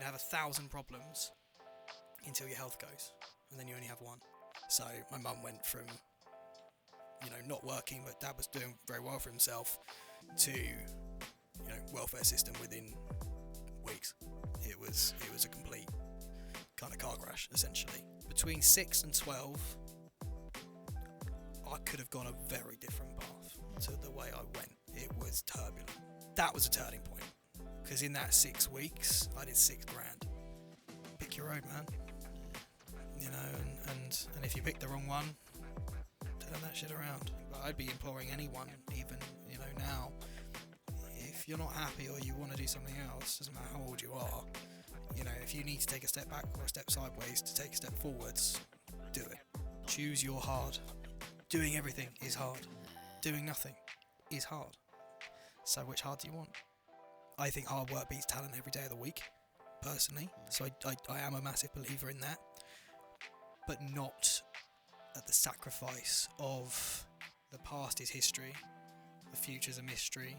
can have 1,000 problems until your health goes, and then you only have one. So my mum went from, not working, but dad was doing very well for himself, to, welfare system within weeks. It was a complete kind of car crash, essentially. Between 6 and 12, I could have gone a very different path to the way I went. It was turbulent. That was a turning point, because in that 6 weeks, I did $6,000. Pick your road, man. And if you pick the wrong one, turn that shit around. But I'd be imploring anyone, even now, if you're not happy or you want to do something else, doesn't matter how old you are, if you need to take a step back or a step sideways to take a step forwards, do it. Choose your hard. Doing everything is hard. Doing nothing is hard. So which hard do you want? I think hard work beats talent every day of the week, personally. So I am a massive believer in that. But not at the sacrifice of the past is history, the future's a mystery,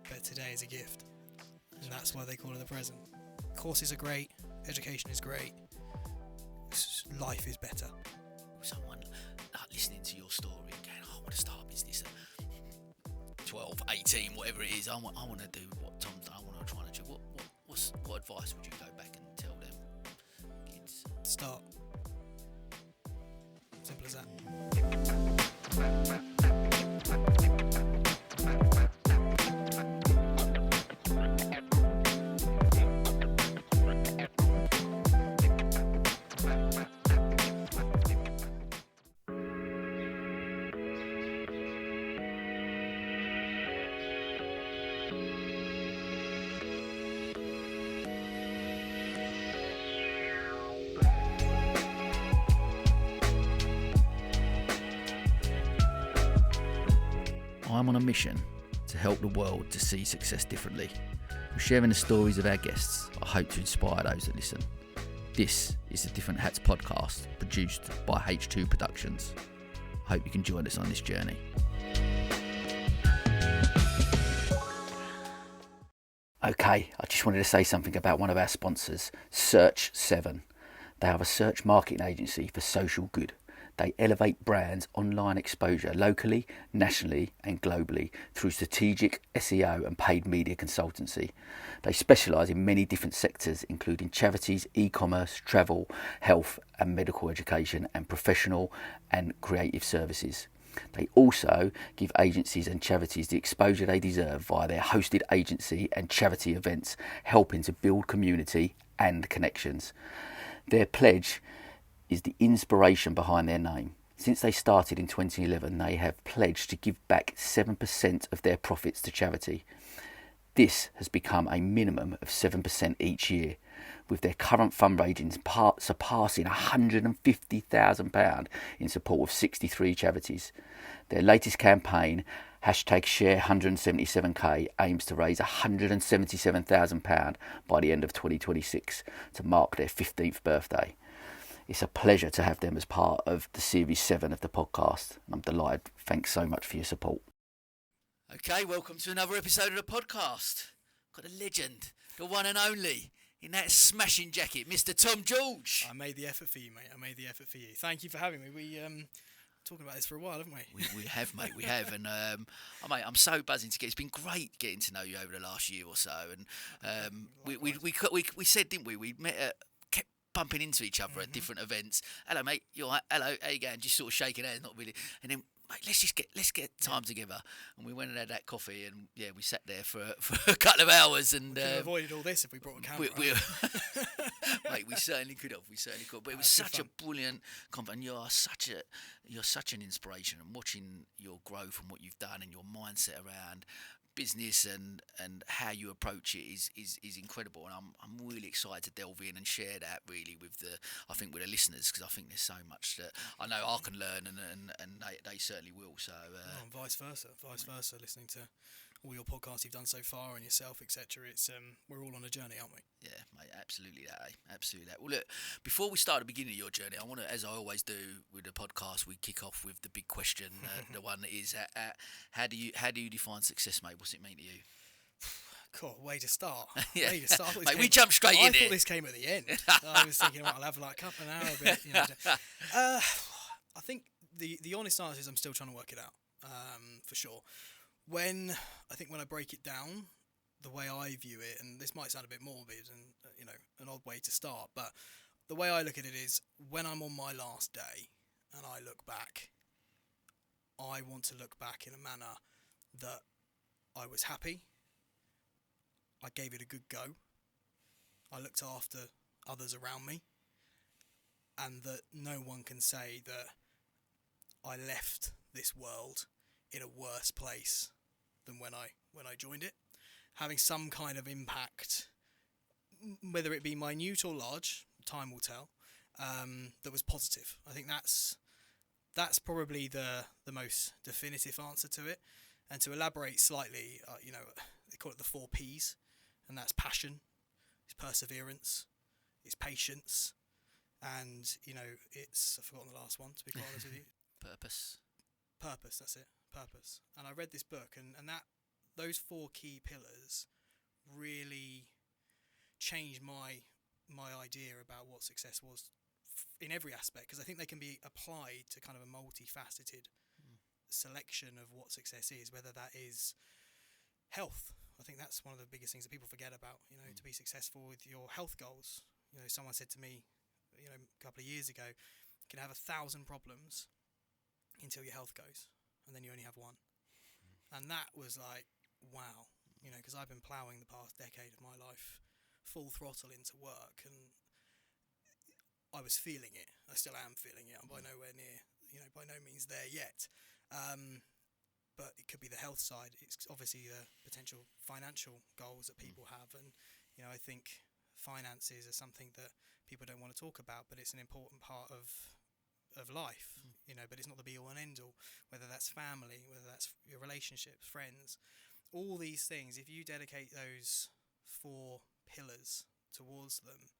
but today is a gift. And that's why they call it the present. Courses are great, education is great, life is better. Someone listening to your story and going, I want to start a business at 12, 18, whatever it is, I want to do what Tom's done, I want to try to do. What advice would you go back and tell them kids? Start. Simple as that. I'm on a mission to help the world to see success differently. We're sharing the stories of our guests. I hope to inspire those that listen. This is the Different Hats podcast, produced by H2 Productions. I hope you can join us on this journey. Okay, I just wanted to say something about one of our sponsors, Search 7. They are a search marketing agency for social good. They elevate brands' online exposure locally, nationally and globally through strategic SEO and paid media consultancy. They specialise in many different sectors, including charities, e-commerce, travel, health and medical education, and professional and creative services. They also give agencies and charities the exposure they deserve via their hosted agency and charity events, helping to build community and connections. Their pledge is the inspiration behind their name. Since they started in 2011, they have pledged to give back 7% of their profits to charity. This has become a minimum of 7% each year, with their current fundraising surpassing £150,000 in support of 63 charities. Their latest campaign, #Share177k, aims to raise £177,000 by the end of 2026 to mark their 15th birthday. It's a pleasure to have them as part of the Series 7 of the podcast. I'm delighted. Thanks so much for your support. Okay, welcome to another episode of the podcast. Got a legend, the one and only, in that smashing jacket, Mr. Tom George. I made the effort for you, mate. Thank you for having me. We talking about this for a while, haven't we? We have, mate. We have, and mate, I'm so buzzing to get. It's been great getting to know you over the last year or so, and we said, didn't we? We met at. Bumping into each other at different events. Hello, mate. You're right. Hello. How you going? Just sort of shaking hands, not really. And then, mate, let's get time together. And we went and had that coffee, and yeah, we sat there for a couple of hours. And we could have avoided all this if we brought a camera. Mate, we certainly could have. But it was such a brilliant compliment. You're such an inspiration. And watching your growth and what you've done and your mindset around business and how you approach it is incredible, and I'm really excited to delve in and share that really with the listeners, because I think there's so much that I know I can learn and they certainly will. So and vice versa. Listening to all your podcasts you've done so far and yourself, etc. It's we're all on a journey, aren't we? Yeah, mate, absolutely that. Well, look, before we start the beginning of your journey, I want to, as I always do with the podcast, we kick off with the big question, the one that is, how do you define success, mate? What's it mean to you? God, way to start. Yeah. Way to start. Mate, we jumped straight in I thought here. this came at the end. I was thinking, I'll have like a couple of hour bit. I think the honest answer is I'm still trying to work it out, for sure. When I break it down, the way I view it, and this might sound a bit morbid and an odd way to start, but the way I look at it is when I'm on my last day and I look back, I want to look back in a manner that I was happy, I gave it a good go, I looked after others around me, and that no one can say that I left this world in a worse place than when I joined it. Having some kind of impact, whether it be minute or large, time will tell, that was positive. I think that's probably the most definitive answer to it. And to elaborate slightly, they call it the 4 Ps, and that's passion, it's perseverance, it's patience, and it's, I've forgotten the last one, to be quite honest with you. Purpose, That's it. Purpose. And I read this book, and that those 4 key pillars really changed my idea about what success was in every aspect, because I think they can be applied to kind of a multifaceted selection of what success is, whether that is health. I think that's one of the biggest things that people forget about, to be successful with your health goals. Someone said to me, a couple of years ago, you can have 1,000 problems until your health goes, and then you only have one. And that was like, wow, because I've been ploughing the past decade of my life full throttle into work, and I was feeling it. I still am feeling it. I'm by nowhere near, by no means there yet. But it could be the health side. It's obviously the potential financial goals that people have, and I think finances are something that people don't want to talk about, but it's an important part of life. But it's not the be all and end all. Whether that's family, whether that's your relationships, friends, all these things. If you dedicate those 4 pillars towards them,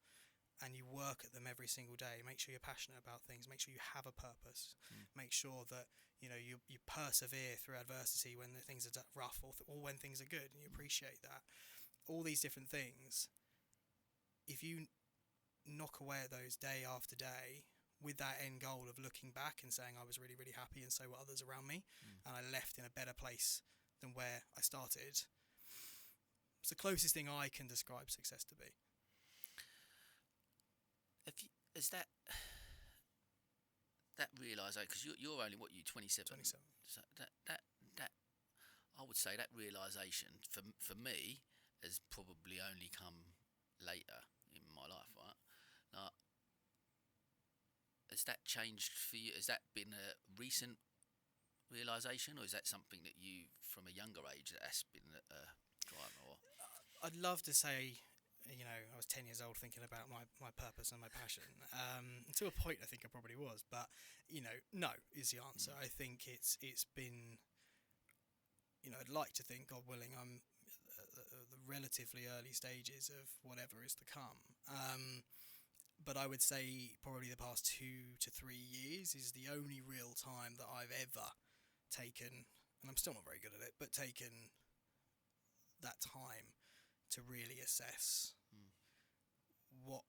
and you work at them every single day, make sure you're passionate about things, make sure you have a purpose, make sure that you persevere through adversity when the things are rough, or when things are good, and you appreciate that. All these different things, if you knock away at those day after day with that end goal of looking back and saying I was really, really happy, and so were others around me, and I left in a better place than where I started, it's the closest thing I can describe success to be. Is that realisation, because you're only 27? 27. So that I would say that realisation for me has probably only come later in my life, right? Now, has that changed for you? Has that been a recent realisation, or is that something that you, from a younger age, that's been a driver? Or I'd love to say, I was 10 years old thinking about my purpose and my passion. To a point, I think I probably was, but no is the answer. I think it's been, I'd like to think, God willing, I'm at the relatively early stages of whatever is to come. But I would say probably the past 2 to 3 years is the only real time that I've ever taken, and I'm still not very good at it, but taken that time to really assess what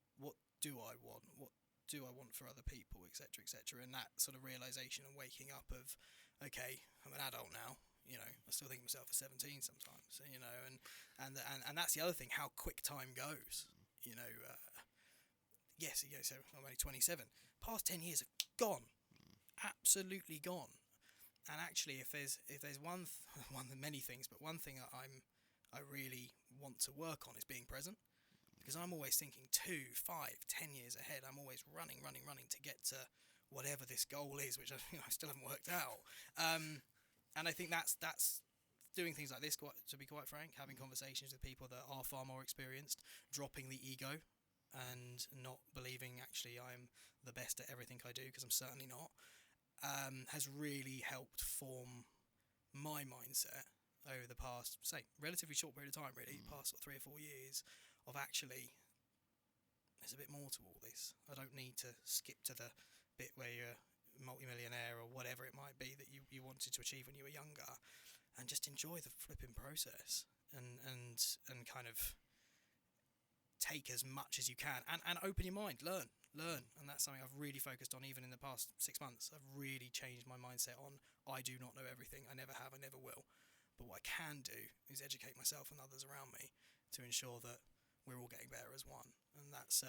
do I want, what do I want for other people, etc., etc. And that sort of realization and waking up of, okay, I'm an adult now. I still think of myself as 17 sometimes. And that's the other thing, how quick time goes. Yes, so I'm only 27. Past 10 years have gone, absolutely gone. And actually, if there's one of the many things, but one thing I really want to work on is being present, because I'm always thinking 2, 5, 10 years ahead. I'm always running to get to whatever this goal is, which I still haven't worked out. And I think that's doing things like this, to be quite frank, having conversations with people that are far more experienced, dropping the ego and not believing actually I'm the best at everything I do, because I'm certainly not, has really helped form my mindset over the past, say, relatively short period of time, really, past 3 or 4 years, of actually, there's a bit more to all this. I don't need to skip to the bit where you're a multi-millionaire or whatever it might be that you wanted to achieve when you were younger, and just enjoy the flipping process. and kind of take as much as you can, and open your mind, learn, and that's something I've really focused on. Even in the past 6 months, I've really changed my mindset on I do not know everything. I never have, I never will. But what I can do is educate myself and others around me to ensure that we're all getting better as one. And that's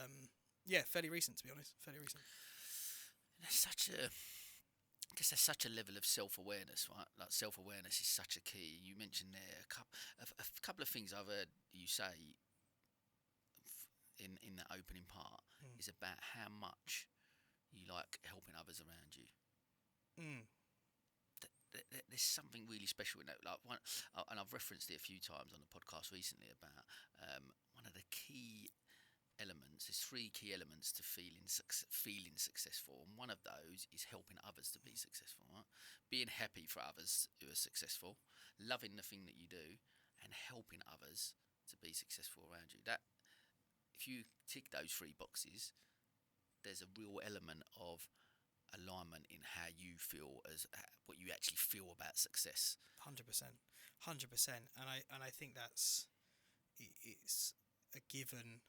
fairly recent, to be honest. Fairly recent. There's such a level of self-awareness, right? Like, self-awareness is such a key. You mentioned there a couple of things I've heard you say in that opening part is about how much you like helping others around you. There's something really special in that. Like and I've referenced it a few times on the podcast recently about one of the key elements. There's 3 key elements to feeling successful, and one of those is helping others to be successful. Right? Being happy for others who are successful, loving the thing that you do, and helping others to be successful around you. That, if you tick those 3 boxes, there's a real element of alignment in how you feel, as what you actually feel about success. 100%, and I think it's a given.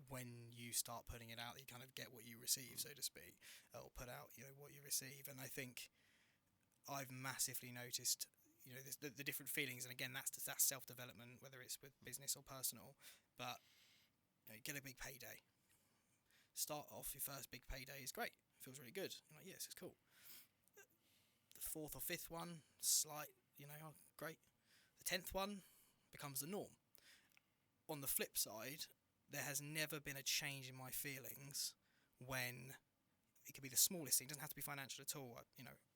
When you start putting it out, you kind of get what you receive, so to speak, or put out, what you receive. And I think I've massively noticed, the different feelings. And again, that's self-development, whether it's with business or personal. But you get a big payday. Start off, your first big payday is great. It feels really good. You're like, yes, it's cool. The 4th or 5th one, slight, oh, great. The 10th one becomes the norm. On the flip side, there has never been a change in my feelings when it could be the smallest thing. It doesn't have to be financial at all. I,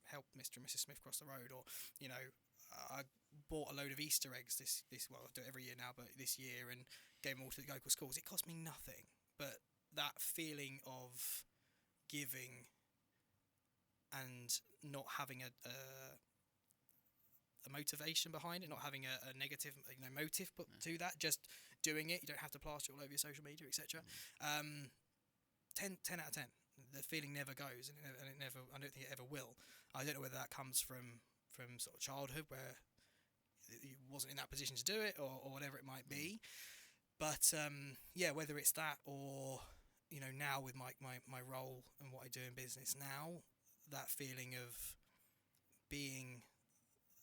helped Mr. and Mrs. Smith cross the road, or, I bought a load of Easter eggs well, I do it every year now, but this year, and gave them all to the local schools. It cost me nothing, but that feeling of giving and not having a motivation behind it, not having a negative motive to that, just doing it. You don't have to plaster it all over your social media, etc. 10 out of 10. The feeling never goes, and it never. I don't think it ever will. I don't know whether that comes from sort of childhood, where you wasn't in that position to do it, or whatever it might be. But whether it's that, or now with my role and what I do in business now, that feeling of being,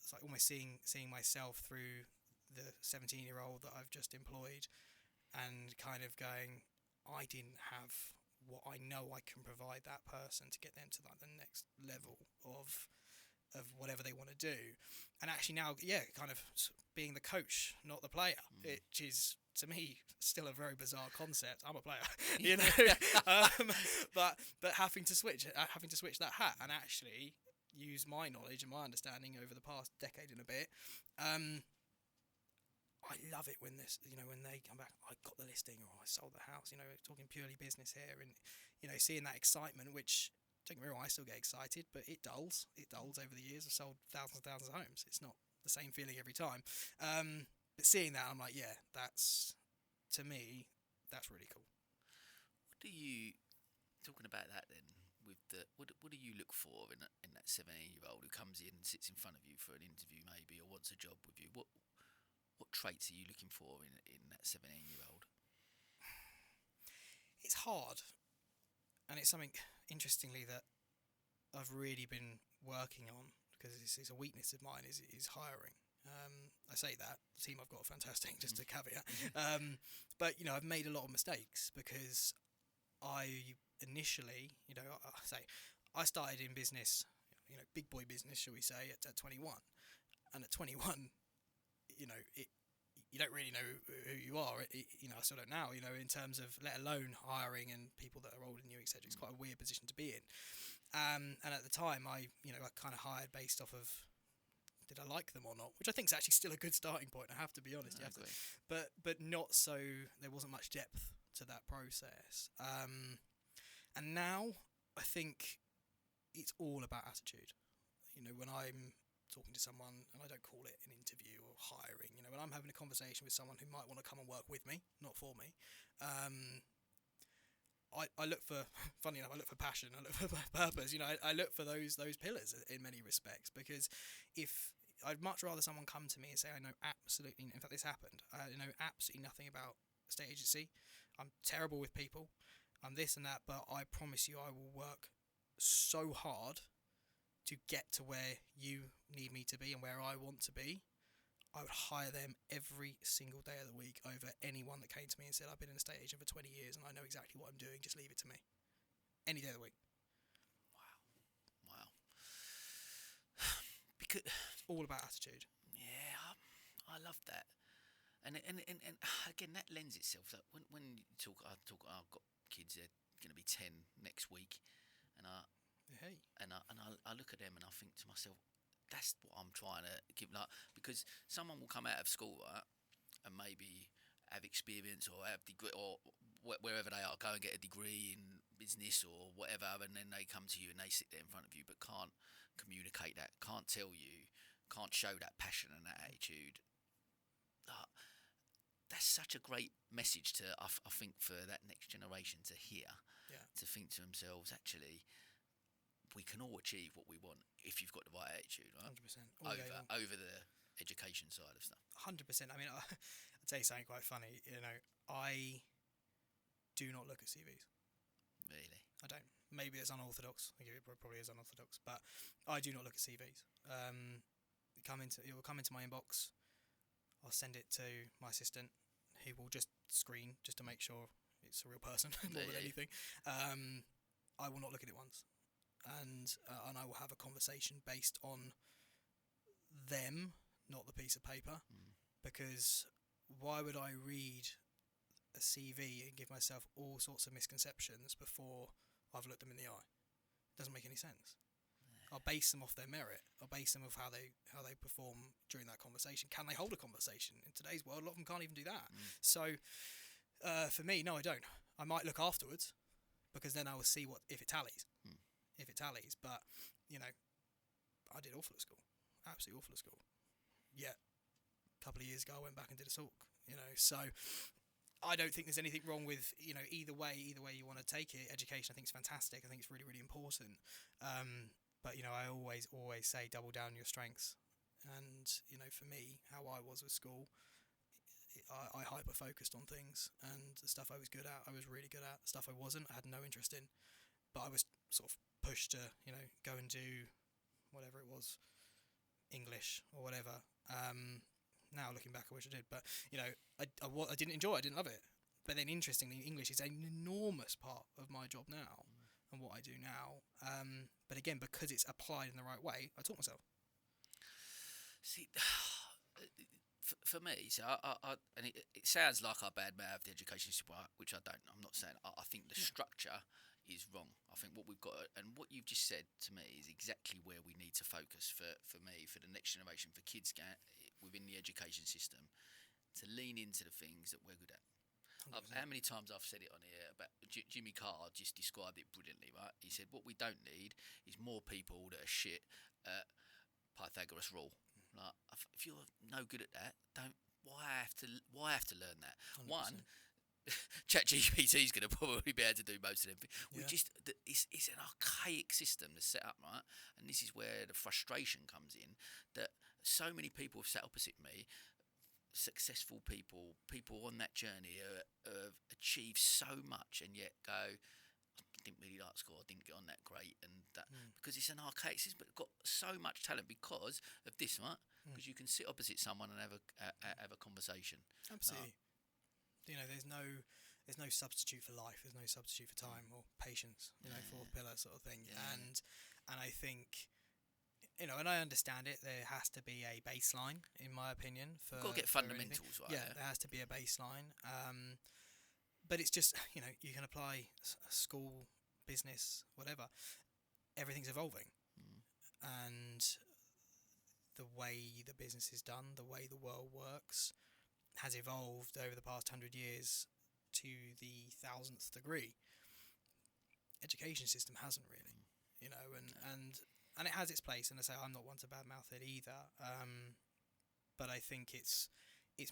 it's like almost seeing myself through the 17-year-old that I've just employed, and kind of going, I didn't have what I know I can provide that person to get them to the next level of whatever they want to do. And actually now, kind of being the coach, not the player, which is, to me, still a very bizarre concept. I'm a player, but having to switch that hat and actually use my knowledge and my understanding over the past decade and a bit. I love it when when they come back, I got the listing, or I sold the house, talking purely business here, and, seeing that excitement, which, don't get me wrong, I still get excited, but it dulls over the years. I've sold thousands and thousands of homes. It's not the same feeling every time. But seeing that, I'm like, that's, to me, that's really cool. What do you, talking about that then, what do you look for in that 17-year-old who comes in and sits in front of you for an interview maybe, or wants a job with you? What traits are you looking for in that 17-year-old? It's hard, and it's something, interestingly, that I've really been working on, because it's a weakness of mine, is hiring. I say that, the team I've got are fantastic, just a caveat. But, I've made a lot of mistakes, because I initially, I started in business, big boy business, shall we say, at 21. And at 21, you don't really know who you are. I still don't now, in terms of, let alone hiring and people that are older than you, etc. It's quite a weird position to be in. And at the time, I kind of hired based off of, did I like them or not? Which I think is actually still a good starting point, I have to be honest. But not so, there wasn't much depth to that process. And now, I think it's all about attitude. When I'm talking to someone, and I don't call it an interview or hiring, when I'm having a conversation with someone who might want to come and work with me, not for me, I look for, funny enough, I look for passion, I look for purpose, I look for those pillars in many respects, because if I'd much rather someone come to me and say, I know absolutely, in fact this happened, I know absolutely nothing about estate agency, I'm terrible with people, I'm this and that, but I promise you I will work so hard to get to where you need me to be and where I want to be. I would hire them every single day of the week over anyone that came to me and said, I've been an estate agent for 20 years and I know exactly what I'm doing, just leave it to me. Any day of the week. Wow. Because It's all about attitude. yeah, I love that, and again that lends itself. Like when you talk, I've got kids. They're going to be 10 next week, and Hey. I look at them and I think to myself, that's what I'm trying to give. Like, because someone will come out of school, right, and maybe have experience or have degree or wherever they are, go and get a degree in business or whatever, and then they come to you and they sit there in front of you but can't communicate that, can't tell you, can't show that passion and that attitude. That's such a great message to I think for that next generation to hear. Yeah. To think to themselves, actually, we can all achieve what we want if you've got the right attitude, right? 100%. Over the education side of stuff. 100%. I mean, I'd tell you something quite funny. I do not look at CVs. Really? I don't. Maybe it's unorthodox. I think it probably is unorthodox, but I do not look at CVs. It will come into my inbox. I'll send it to my assistant, who will just screen just to make sure it's a real person more than anything. I will not look at it once, and I will have a conversation based on them, not the piece of paper, because why would I read a CV and give myself all sorts of misconceptions before I've looked them in the eye? It doesn't make any sense. I'll base them off their merit. I'll base them off how they perform during that conversation. Can they hold a conversation? In today's world, a lot of them can't even do that. So for me, no, I don't. I might look afterwards, because then I will see if it tallies. If it tallies, but I did awful at school, absolutely awful at school. Yet a couple of years ago, I went back and did a talk. So I don't think there's anything wrong with either way you want to take it. Education, I think, is fantastic. I think it's really, really important. But I always say double down on your strengths. And for me, how I was with school, I hyper focused on things, and the stuff I was good at, I was really good at. The stuff I wasn't, I had no interest in. But I was sort of pushed to go and do whatever it was, English or whatever. Now looking back, I wish I did, but I didn't enjoy it. I didn't love it. But then, interestingly, English is an enormous part of my job now and what I do now. But again, because it's applied in the right way, I taught myself. See, for me, so and it sounds like I badmouth the education system, which I don't. I'm not saying. I think the structure is wrong. I think what we've got, and what you've just said to me, is exactly where we need to focus for me, for the next generation, for kids within the education system, to lean into the things that we're good at. How many times I've said it on here about Jimmy Carr just described it brilliantly, right? He said, what we don't need is more people that are shit at Pythagoras rule. Like, if you're no good at that, why have to learn that? 100%. One, ChatGPT is going to probably be able to do most of them. It's an archaic system that's set up, right? And this is where the frustration comes in, that so many people have sat opposite me, successful people on that journey have achieved so much, and yet go, I didn't really like school, I didn't get on that great, and that because it's an archaic system, but got so much talent because of this, right? Because you can sit opposite someone and have a conversation. Absolutely. There's no substitute for life. There's no substitute for time or patience. Fourth pillar sort of thing. Yeah. And I think, and I understand it. There has to be a baseline, in my opinion. You've got to get fundamentals right. Yeah, there has to be a baseline. But it's just you can apply school, business, whatever. Everything's evolving, and the way the business is done, the way the world works, has evolved over the past 100 years to the 1000th degree. Education system hasn't really, and it has its place. And I say I'm not one to badmouth it either, but I think it's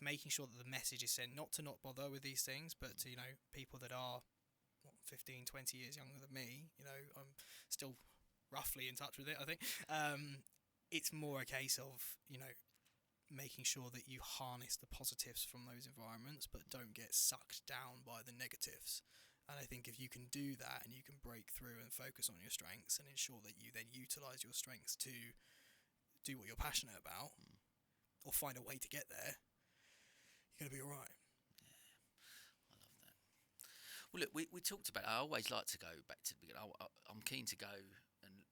making sure that the message is sent, not to not bother with these things, but to people that are 15, 20 years younger than me. I'm still roughly in touch with it, I think. it's more a case of, making sure that you harness the positives from those environments, but don't get sucked down by the negatives. And I think if you can do that and you can break through and focus on your strengths and ensure that you then utilise your strengths to do what you're passionate about, or find a way to get there, you're going to be all right. I love that. Well, look, we talked about, I always like to go back to the beginning. I'm keen to go and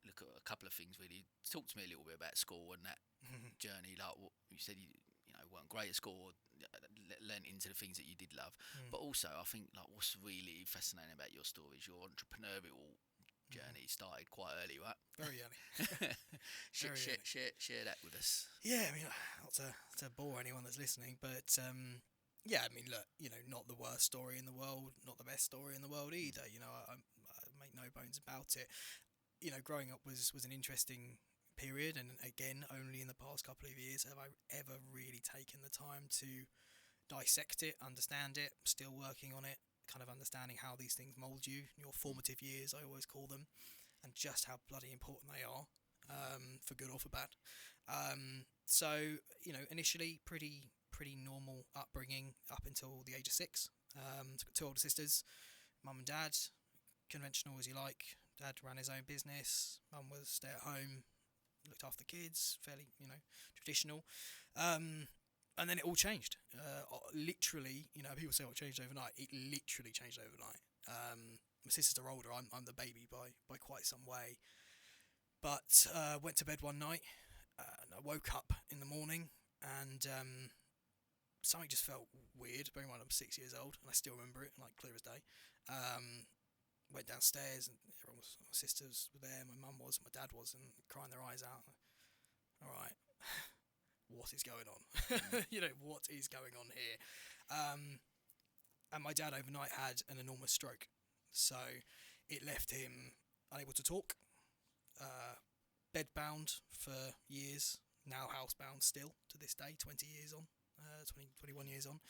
look at a couple of things, really. Talk to me a little bit about school and that journey. Like what you said, you weren't great at school, learnt into the things that you did love. But also, I think like what's really fascinating about your story is your entrepreneurial journey started quite early, right? Very early. Share that with us. Yeah, I mean, not to bore anyone that's listening, but yeah, I mean, look, not the worst story in the world, not the best story in the world either. I make no bones about it. Growing up was an interesting period, and again, only in the past couple of years have I ever really taken the time to dissect it, understand it. Still working on it, kind of understanding how these things mould you, your formative years, I always call them, and just how bloody important they are, for good or for bad. So, initially pretty normal upbringing up until the age of 6. Got 2 older sisters, mum and dad, conventional as you like. Dad ran his own business, mum was stay at home, looked after the kids, fairly, traditional. And then it all changed. Literally, people say it changed overnight. It literally changed overnight. My sisters are older. I'm the baby by quite some way. But went to bed one night, and I woke up in the morning, and something just felt weird. Bearing in mind I'm 6 years old, and I still remember it, like clear as day. Went downstairs, and everyone was, my sisters were there, my mum was, my dad was, and crying their eyes out. All right, what is going on? What is going on here? And my dad overnight had an enormous stroke, so it left him unable to talk, bedbound for years, now housebound still to this day, 21 years on,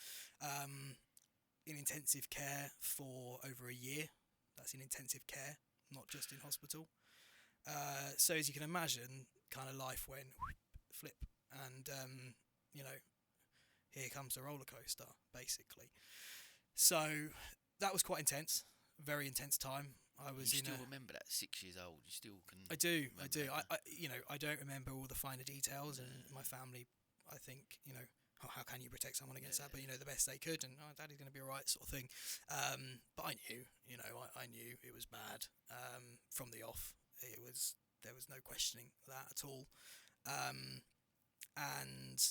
in intensive care for over a year. That's in intensive care, not just in hospital. So as you can imagine, kind of life went flip, and here comes the roller coaster, basically. So that was quite intense, very intense time. You still remember that 6 years old? You still can? I do. I don't remember all the finer details, and my family, I think, how can you protect someone against that? But the best they could, and Daddy's going to be all right, sort of thing. But I knew, I knew it was bad from the off. There was no questioning that at all. And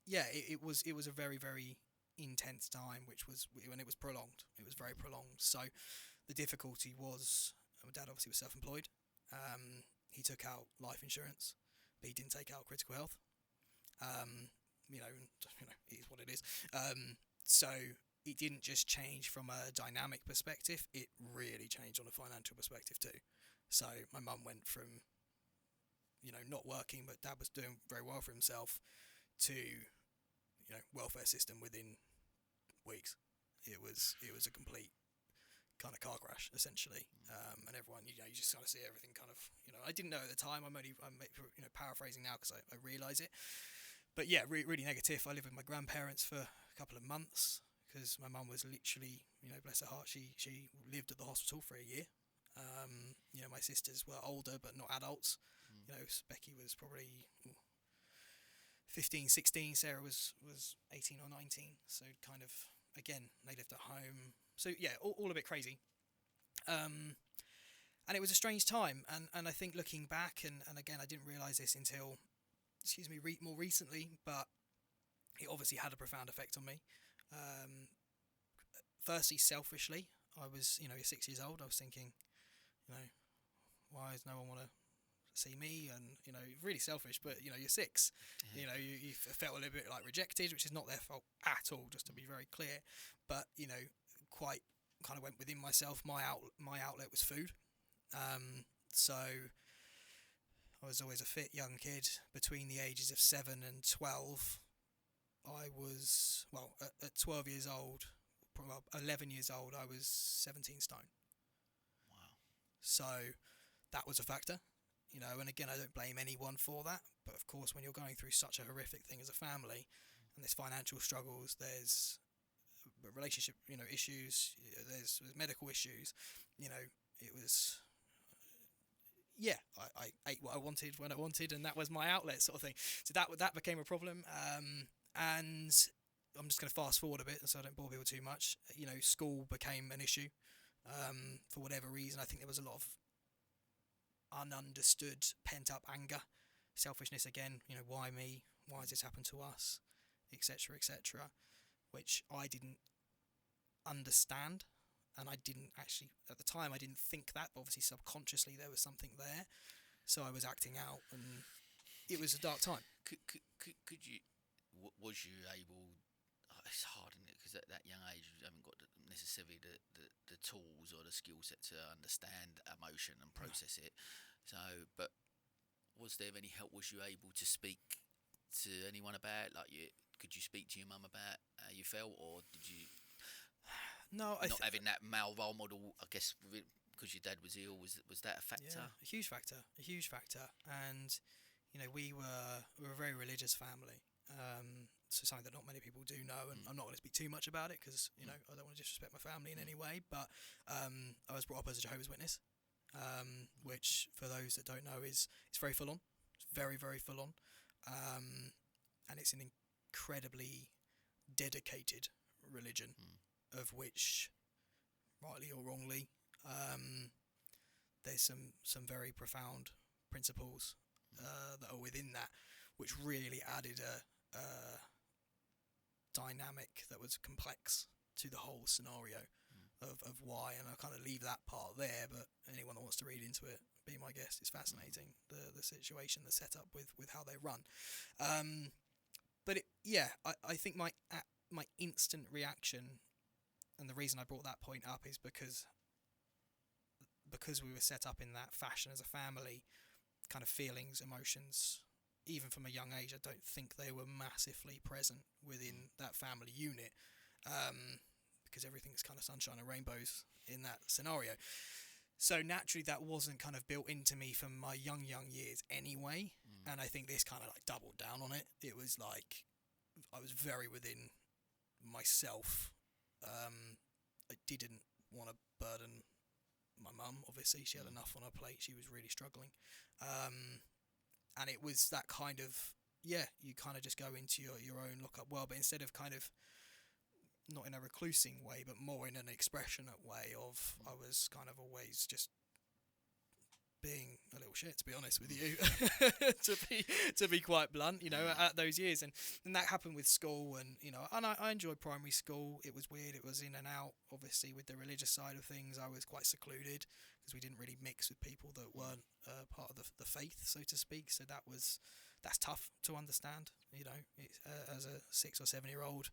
yeah, it was a very, very intense time, when it was prolonged. It was very prolonged. So the difficulty was, my dad obviously was self-employed. He took out life insurance, but he didn't take out critical health. It is what it is. So it didn't just change from a dynamic perspective, it really changed on a financial perspective too. So my mum went from, not working, but Dad was doing very well for himself, to, welfare system within weeks. It was a complete kind of car crash, essentially. And everyone, you just kind of see everything kind of, I didn't know at the time. I'm paraphrasing now because I realise it. But yeah, really negative. I lived with my grandparents for a couple of months because my mum was literally, bless her heart, she lived at the hospital for a year. My sisters were older but not adults. Becky was probably 15, 16. Sarah was 18 or 19. So kind of, again, they lived at home. So yeah, all a bit crazy. And it was a strange time. And I think looking back, and again, I didn't realise this until, more recently, but it obviously had a profound effect on me. Firstly, selfishly, I was, 6 years old. I was thinking, why does no one want to see me? And, really selfish, but, you're 6. Yeah. You felt a little bit like rejected, which is not their fault at all, just to be very clear. But, quite kind of went within myself. My outlet was food. So I was always a fit young kid. Between the ages of 7 and 12, I was, at 12 years old, 11 years old, I was 17 stone. Wow. So that was a factor. you know. And again, I don't blame anyone for that, but of course, when you're going through such a horrific thing as a family, and there's financial struggles, there's relationship, you know, issues, there's medical issues, you know, it was, yeah, I ate what I wanted when I wanted, and that was my outlet, sort of thing. So that became a problem. And I'm just going to fast forward a bit so I don't bore people too much. You know, school became an issue for whatever reason. I think there was a lot of ununderstood, pent-up anger, selfishness again. You know, why me? Why has this happened to us? Etc. Etc. Which I didn't understand, and I didn't actually at the time. I didn't think that, but obviously subconsciously there was something there. So I was acting out, and it was a dark time. Could you? Was you able? Oh, it's hard, isn't it? Because at that young age, you haven't got necessarily the tools or the skill set to understand emotion and process it. So, but was there any help? Was you able to speak to anyone about, like, could you speak to your mum about how you felt, or did you? No, not having that male role model, I guess, because your dad was ill, was that a factor? Yeah, a huge factor. And you know, we were a very religious family. So something that not many people do know, and I'm not going to speak too much about it because, you know, I don't want to disrespect my family in any way. But I was brought up as a Jehovah's Witness, which for those that don't know it's very full on. It's very, very full on, and it's an incredibly dedicated religion, of which, rightly or wrongly, there's some very profound principles that are within that, which really added a dynamic that was complex to the whole scenario of why. And I kind of leave that part there, but anyone that wants to read into it, be my guest. It's fascinating, the situation, the setup with how they run. But I think my instant reaction, and the reason I brought that point up, is because we were set up in that fashion as a family, kind of feelings, emotions, even from a young age, I don't think they were massively present within that family unit, because everything's kind of sunshine and rainbows in that scenario. So naturally that wasn't kind of built into me from my young years anyway, and I think this kind of like doubled down on it. It was like I was very within myself. I didn't want to burden my mum, obviously. She had enough on her plate. She was really struggling. And it was that kind of, you kind of just go into your own lock-up world, but instead of kind of, not in a reclusing way, but more in an expressionate way of, I was kind of always just being a little shit, to be honest with you, to be quite blunt, you know, at those years. And that happened with school, and, you know, and I enjoyed primary school. It was weird. It was in and out, obviously, with the religious side of things. I was quite secluded because we didn't really mix with people that weren't part of the faith, so to speak. So that's tough to understand, you know, as a 6 or 7 year old,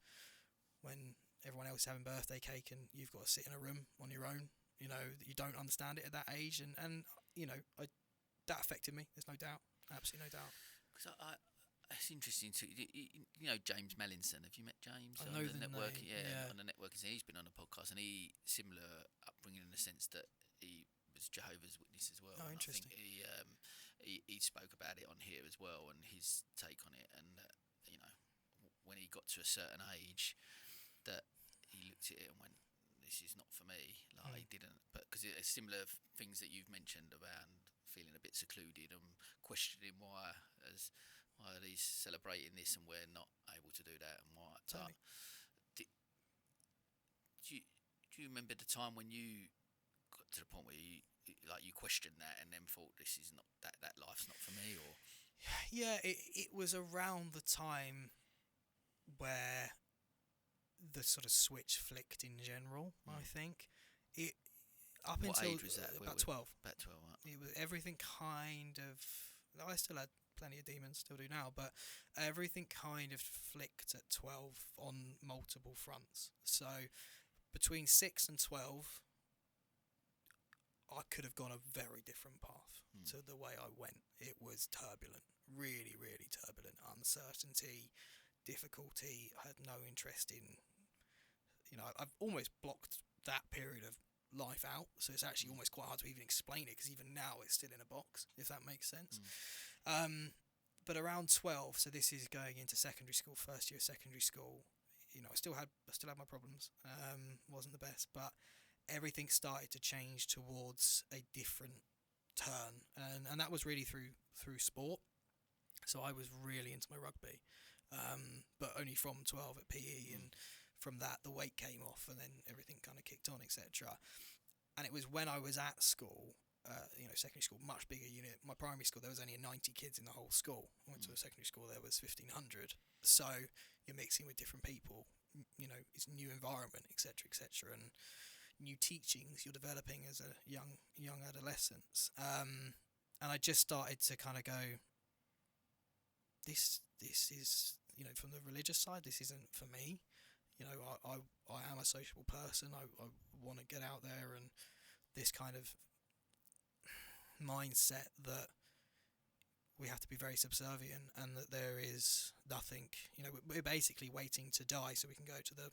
when everyone else is having birthday cake and you've got to sit in a room on your own. You know, you don't understand it at that age, and you know, that affected me. There's no doubt, absolutely no doubt. Because it's interesting too. You know James Mallinson. Have you met James? I know the network. name. Yeah, on the network. He's been on the podcast, and he similar upbringing in the sense that he was Jehovah's Witness as well. Oh, and interesting. I think he spoke about it on here as well, and his take on it. And you know, when he got to a certain age, that he looked at it and went, this is not for me. Like, he didn't, but because it's similar things that you've mentioned around feeling a bit secluded and questioning why are these celebrating this and we're not able to do that, and why. Totally. Do you remember the time when you got to the point where you questioned that and then thought, this is not that life's not for me? Or yeah, it was around the time where the sort of switch flicked in general. I think it up what until age was that? about 12. About 12. Right? It was everything kind of. I still had plenty of demons, still do now, but everything kind of flicked at 12 on multiple fronts. So between 6 and 12, I could have gone a very different path to the way I went. It was turbulent, really, really turbulent. Uncertainty, difficulty. I had no interest in, you know, I've almost blocked that period of life out, so it's actually almost quite hard to even explain it, because even now it's still in a box, if that makes sense. But around 12, so this is going into secondary school, first year of secondary school, you know, I still had my problems. Wasn't the best, but everything started to change towards a different turn, and that was really through sport. So I was really into my rugby, but only from 12 at PE, and from that the weight came off, and then everything kind of kicked on, etc. And it was when I was at school, you know, secondary school, much bigger unit. My primary school, there was only 90 kids in the whole school. I went to a secondary school, there was 1,500. So you're mixing with different people, you know, it's a new environment, etc., etc., and new teachings you're developing as a young adolescent. And I just started to kind of go, this is, you know, from the religious side, this isn't for me. You know, I am a sociable person. I want to get out there, and this kind of mindset that we have to be very subservient, and that there is nothing, you know, we're basically waiting to die so we can go to the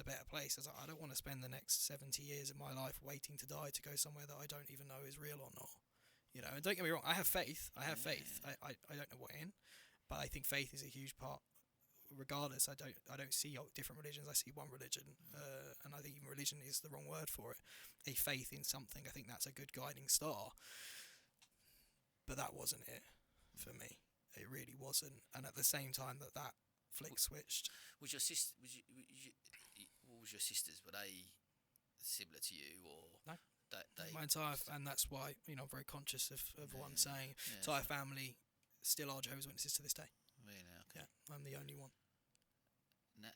better place. I don't want to spend the next 70 years of my life waiting to die to go somewhere that I don't even know is real or not. You know, and don't get me wrong, I have faith. I don't know what in, but I think faith is a huge part. Regardless, I don't see different religions. I see one religion, and I think even religion is the wrong word for it. A faith in something, I think that's a good guiding star. But that wasn't it for me. It really wasn't. And at the same time that flick switched. Was your sister? What was your sisters? Were they similar to you, or no? They my entire, and that's why, you know, I'm very conscious of what I'm saying. Entire family still are Jehovah's Witnesses to this day. Really? Okay. Yeah, I'm the only one. Now,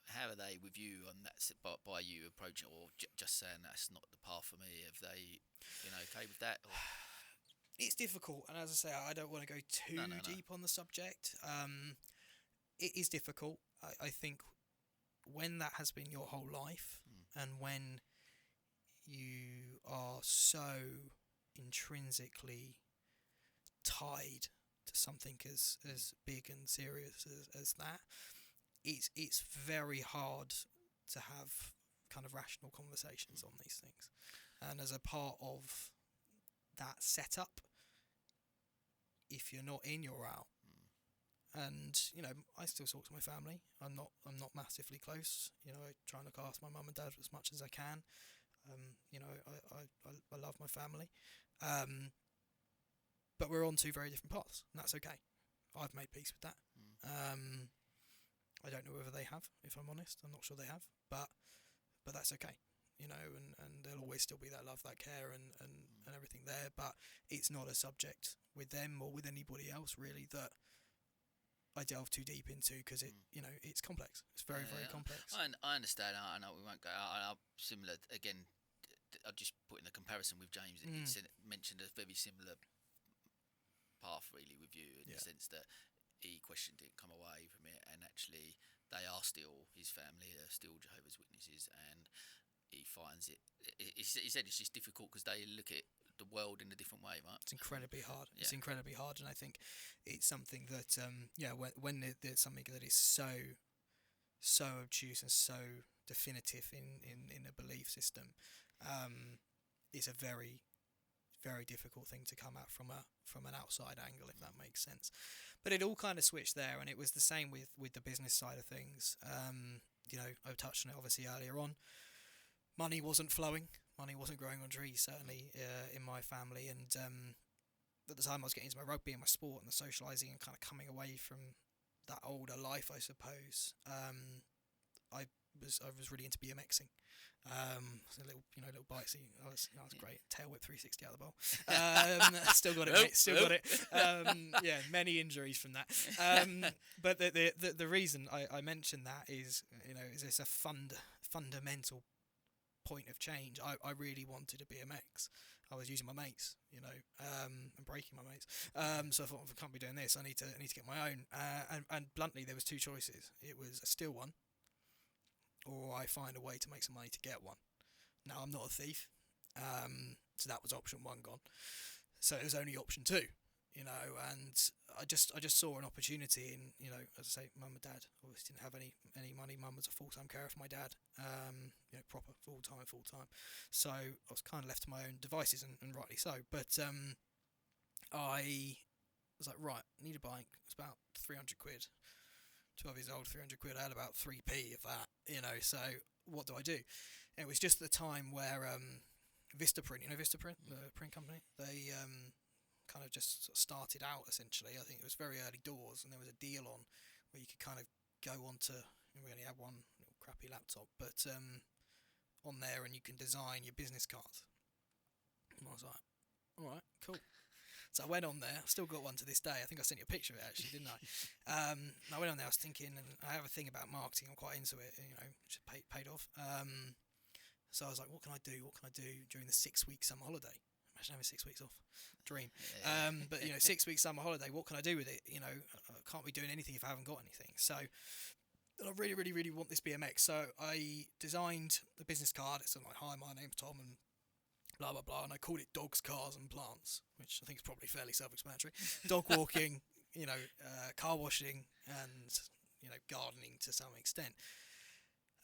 how are they with you on that? By you approaching, or just saying that's not the path for me? Have they been okay with that? Or? It's difficult, and as I say, I don't want to go too deep on the subject. It is difficult. I think when that has been your whole life, and when you are so intrinsically tied to something as big and serious as that, it's very hard to have kind of rational conversations on these things. And as a part of that setup, if you're not in, you're out. And, you know, I still talk to my family. I'm not massively close. You know, I try and look after my mum and dad as much as I can. You know, I love my family. But we're on two very different paths, and that's okay. I've made peace with that. I don't know whether they have, if I'm honest. I'm not sure they have, but that's okay. You know, and there'll always still be that love, that care, and everything there. But it's not a subject with them or with anybody else really that I delve too deep into, because it, you know, it's complex. It's very complex. I understand. I know we won't go. I'm similar again. I'll just put in the comparison with James. It's mentioned a very similar path really with you, in the sense that he questioned it, come away from it, and actually they are still, his family are still Jehovah's Witnesses, and he finds it. He said it's just difficult because they look at the world in a different way, right? It's incredibly hard. Yeah. It's incredibly hard, and I think it's something that when there's something that is so obtuse and so definitive in a belief system, it's a very, very difficult thing to come at from an outside angle, if that makes sense. But it all kind of switched there, and it was the same with the business side of things. You know, I touched on it obviously earlier on. Money wasn't flowing. Money wasn't growing on trees, certainly in my family. And at the time, I was getting into my rugby and my sport and the socialising, and kind of coming away from that older life, I suppose. I was really into BMXing. Little bikes. I was great. Tail whip 360 out of the bowl. Still got it, mate. Still got it. Many injuries from that. But the reason I mention that is, you know, is it's a fundamental point of change. I really wanted a BMX. I was using my mates, you know, and breaking my mates. So I thought, I can't be doing this. I need to get my own. And bluntly, there was two choices. It was a steal one, or I find a way to make some money to get one. Now, I'm not a thief, so that was option one gone. So it was only option two. you know, and I just saw an opportunity in, you know, as I say, mum and dad obviously didn't have any money. Mum was a full-time carer for my dad, you know, proper full-time. So I was kind of left to my own devices, and rightly so. But I was like, right, I need a bike. It's about 300 quid. 12 years old, 300 quid. I had about 3p of that, you know. So what do I do? And it was just the time where Vistaprint, you know, Vistaprint, the print company, they kind of just sort of started out essentially. I think it was very early doors, and there was a deal on where you could kind of go onto. We only had one little crappy laptop, but on there, and you can design your business cards. And I was like, all right, cool. So I went on there. I've still got one to this day. I think I sent you a picture of it actually, didn't I? I went on there. I was thinking, and I have a thing about marketing. I'm quite into it, you know, which paid off. So I was like, what can I do? What can I do during the 6-week summer holiday? Imagine having 6 weeks off. Dream. But, you know, 6 weeks summer holiday, what can I do with it? You know, I can't be doing anything if I haven't got anything. So I really, really, really want this BMX. So I designed the business card. It's like, hi, my name's Tom, and blah, blah, blah. And I called it Dogs, Cars and Plants, which I think is probably fairly self-explanatory. Dog walking, you know, car washing, and, you know, gardening to some extent.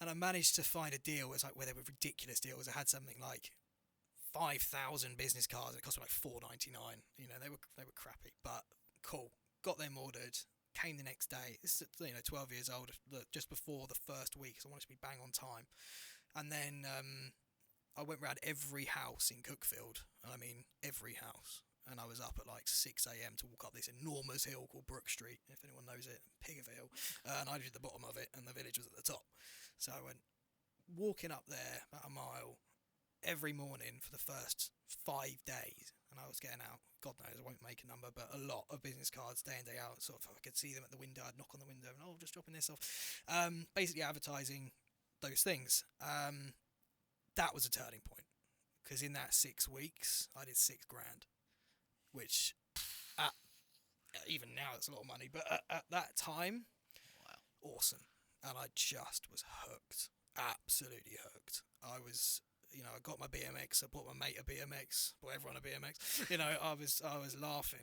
And I managed to find a deal. It was like where they were ridiculous deals. I had something like 5,000 business cards. It cost me like $4.99. You know, they were crappy, but cool. Got them ordered. Came the next day. This is, you know, 12 years old. Just before the first week, so I wanted to be bang on time. And then I went round every house in Cookfield, and I mean every house. And I was up at like 6 a.m. to walk up this enormous hill called Brook Street, if anyone knows it, Pig of a hill. And I was at the bottom of it, and the village was at the top. So I went walking up there about a mile every morning for the first 5 days, and I was getting out, God knows, I won't make a number, but a lot of business cards day in, day out. Sort of, I could see them at the window, I'd knock on the window, and just dropping this off. Basically advertising those things. That was a turning point, because in that 6 weeks, I did $6,000, which even now it's a lot of money, but at that time, wow, awesome. And I just was hooked, absolutely hooked. I was, you know, I got my BMX, I bought my mate a BMX, bought everyone a BMX. You know, I was laughing.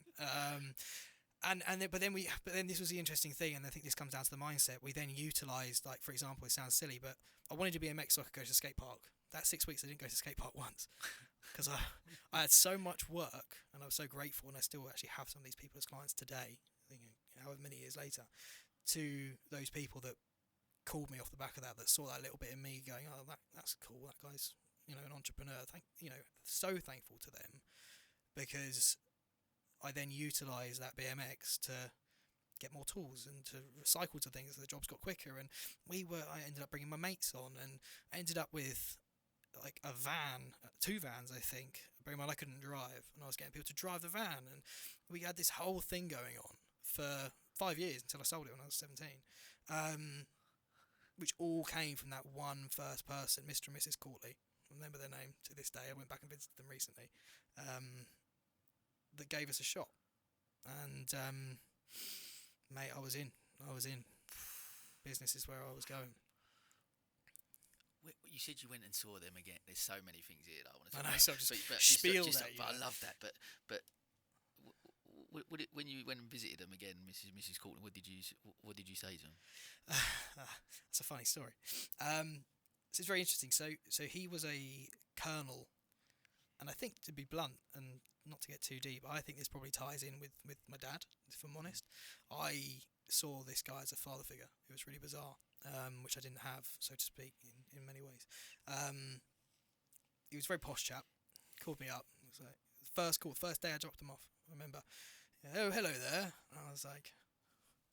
But then this was the interesting thing, and I think this comes down to the mindset. We then utilised, like, for example, it sounds silly, but I wanted to BMX so I could go to the skate park. That 6 weeks I didn't go to the skate park once, because I had so much work, and I was so grateful, and I still actually have some of these people as clients today, I think, however many years later, to those people that called me off the back of that saw that little bit in me going, oh, that's cool, that guy's, you know, an entrepreneur. So thankful to them, because I then utilised that BMX to get more tools and to recycle to things, so the jobs got quicker. And I ended up bringing my mates on, and I ended up with like a van, 2 vans, I think. Bearing in mind I couldn't drive, and I was getting people to drive the van, and we had this whole thing going on for 5 years until I sold it when I was 17. Which all came from that one first person, Mr. and Mrs. Courtley. I remember their name to this day. I went back and visited them recently. That gave us a shot, and mate, I was in. Business is where I was going. You said you went and saw them again. There's so many things here that I want to talk about. So just spiel that. But I love that. But when you went and visited them again, Mrs. Courtney, what did you say to them? That's a funny story. So it's very interesting. So he was a colonel, and I think, to be blunt and not to get too deep, I think this probably ties in with my dad, if I'm honest. I saw this guy as a father figure. It was really bizarre, which I didn't have, so to speak, in many ways. He was a very posh chap. Called me up. It was like first day I dropped him off. I remember. Oh, hello there. I was like,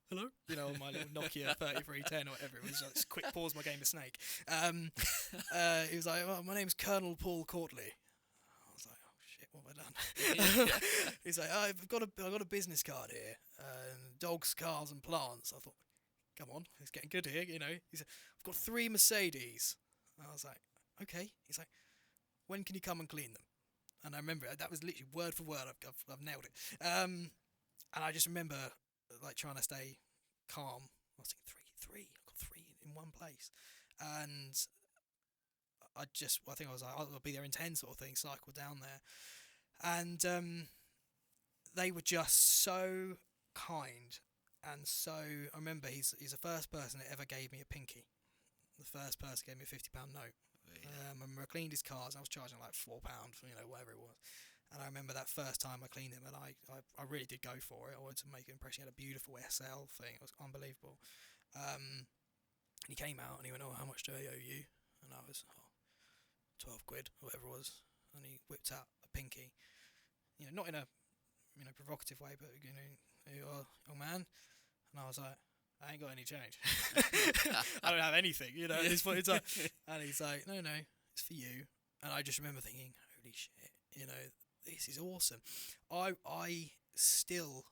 hello? You know, on my little Nokia 3310 or whatever it was. Just quick pause my game of Snake. He was like, my name's Colonel Paul Courtley. I was like, oh shit, what have I done? He's like, I've got a business card here. Dogs, Cars and Plants. I thought, come on, it's getting good here, you know. He said, I've got 3 Mercedes. I was like, okay. He's like, when can you come and clean them? And I remember that was literally word for word. I've nailed it. And I just remember like trying to stay calm. I was thinking three. I got 3 in one place, and I think I was like, I'll be there in 10 sort of thing. Cycle down there, and they were just so kind. And so I remember he's the first person that ever gave me a pinky. The first person gave me a £50 note. Really? I remember I cleaned his cars. I was charging like £4 for, whatever it was. And I remember that first time I cleaned him, and I really did go for it. I wanted to make an impression. He had a beautiful SL thing. It was unbelievable. And he came out and he went, "Oh, how much do I owe you?" And I was, 12 quid, or whatever it was. And he whipped out a pinky. Not in a, provocative way, but, "You are, young man." And I was like, "I ain't got any change." I don't have anything, at this point in time. And he's like, "No, it's for you." And I just remember thinking, holy shit, this is awesome. I still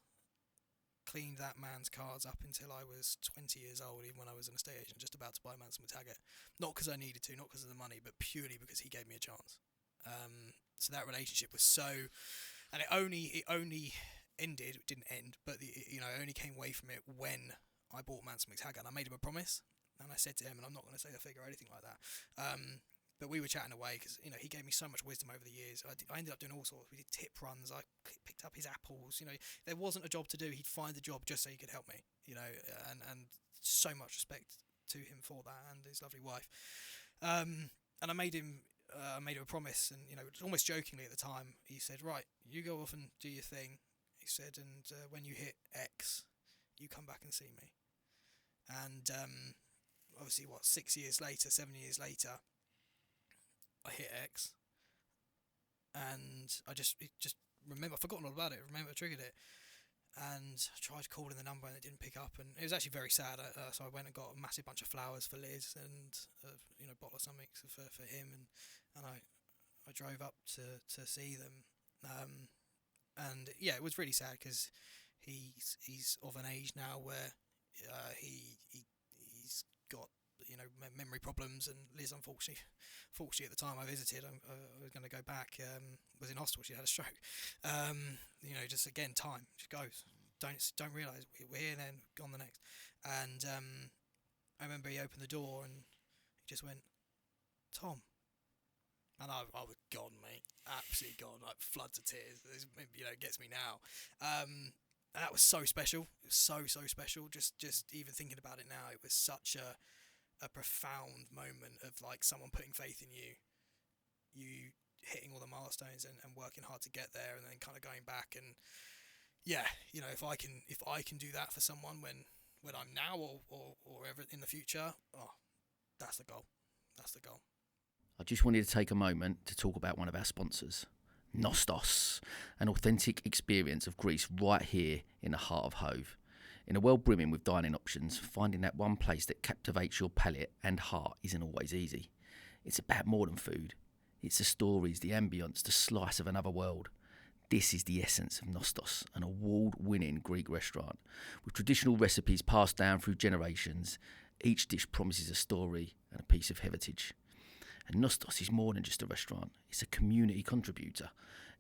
cleaned that man's cars up until I was 20 years old, even when I was an estate agent, just about to buy Manson Taggart. Not because I needed to, not because of the money, but purely because he gave me a chance. So that relationship was so, and it only ended. It didn't end, but I only came away from it when I bought Manson Taggart. I made him a promise, and I said to him, and I'm not going to say the figure or anything like that. But we were chatting away because he gave me so much wisdom over the years. I ended up doing all sorts. We did tip runs. I picked up his apples. There wasn't a job to do. He'd find the job just so he could help me. And so much respect to him for that, and his lovely wife. And I made him a promise, and almost jokingly at the time, he said, "Right, you go off and do your thing." He said, "And when you hit X, you come back and see me." And obviously, 7 years later, I hit X, and I just remember, I've forgotten all about it. Remember, I triggered it, and I tried calling the number and it didn't pick up, and it was actually very sad. So I went and got a massive bunch of flowers for Liz, and a bottle of something for him, and I drove up to see them, and yeah, it was really sad because he's of an age now where he's got memory problems, and Liz unfortunately at the time I visited, I was going to go back, was in hospital. She had a stroke. Just again, time just goes. Don't realise we're here, then gone the next. And I remember he opened the door and he just went, "Tom," and I was gone, mate, absolutely gone, like floods of tears. It gets me now. And that was so special. It was so special. Just even thinking about it now, it was such a profound moment of like someone putting faith in you hitting all the milestones and working hard to get there, and then kind of going back. And yeah, if I can do that for someone when I'm now or ever in the future, that's the goal. I just wanted to take a moment to talk about one of our sponsors, Nostos, an authentic experience of Greece right here in the heart of Hove. In a world brimming with dining options, finding that one place that captivates your palate and heart isn't always easy. It's about more than food. It's the stories, the ambience, the slice of another world. This is the essence of Nostos, an award-winning Greek restaurant. With traditional recipes passed down through generations, each dish promises a story and a piece of heritage. And Nostos is more than just a restaurant. It's a community contributor.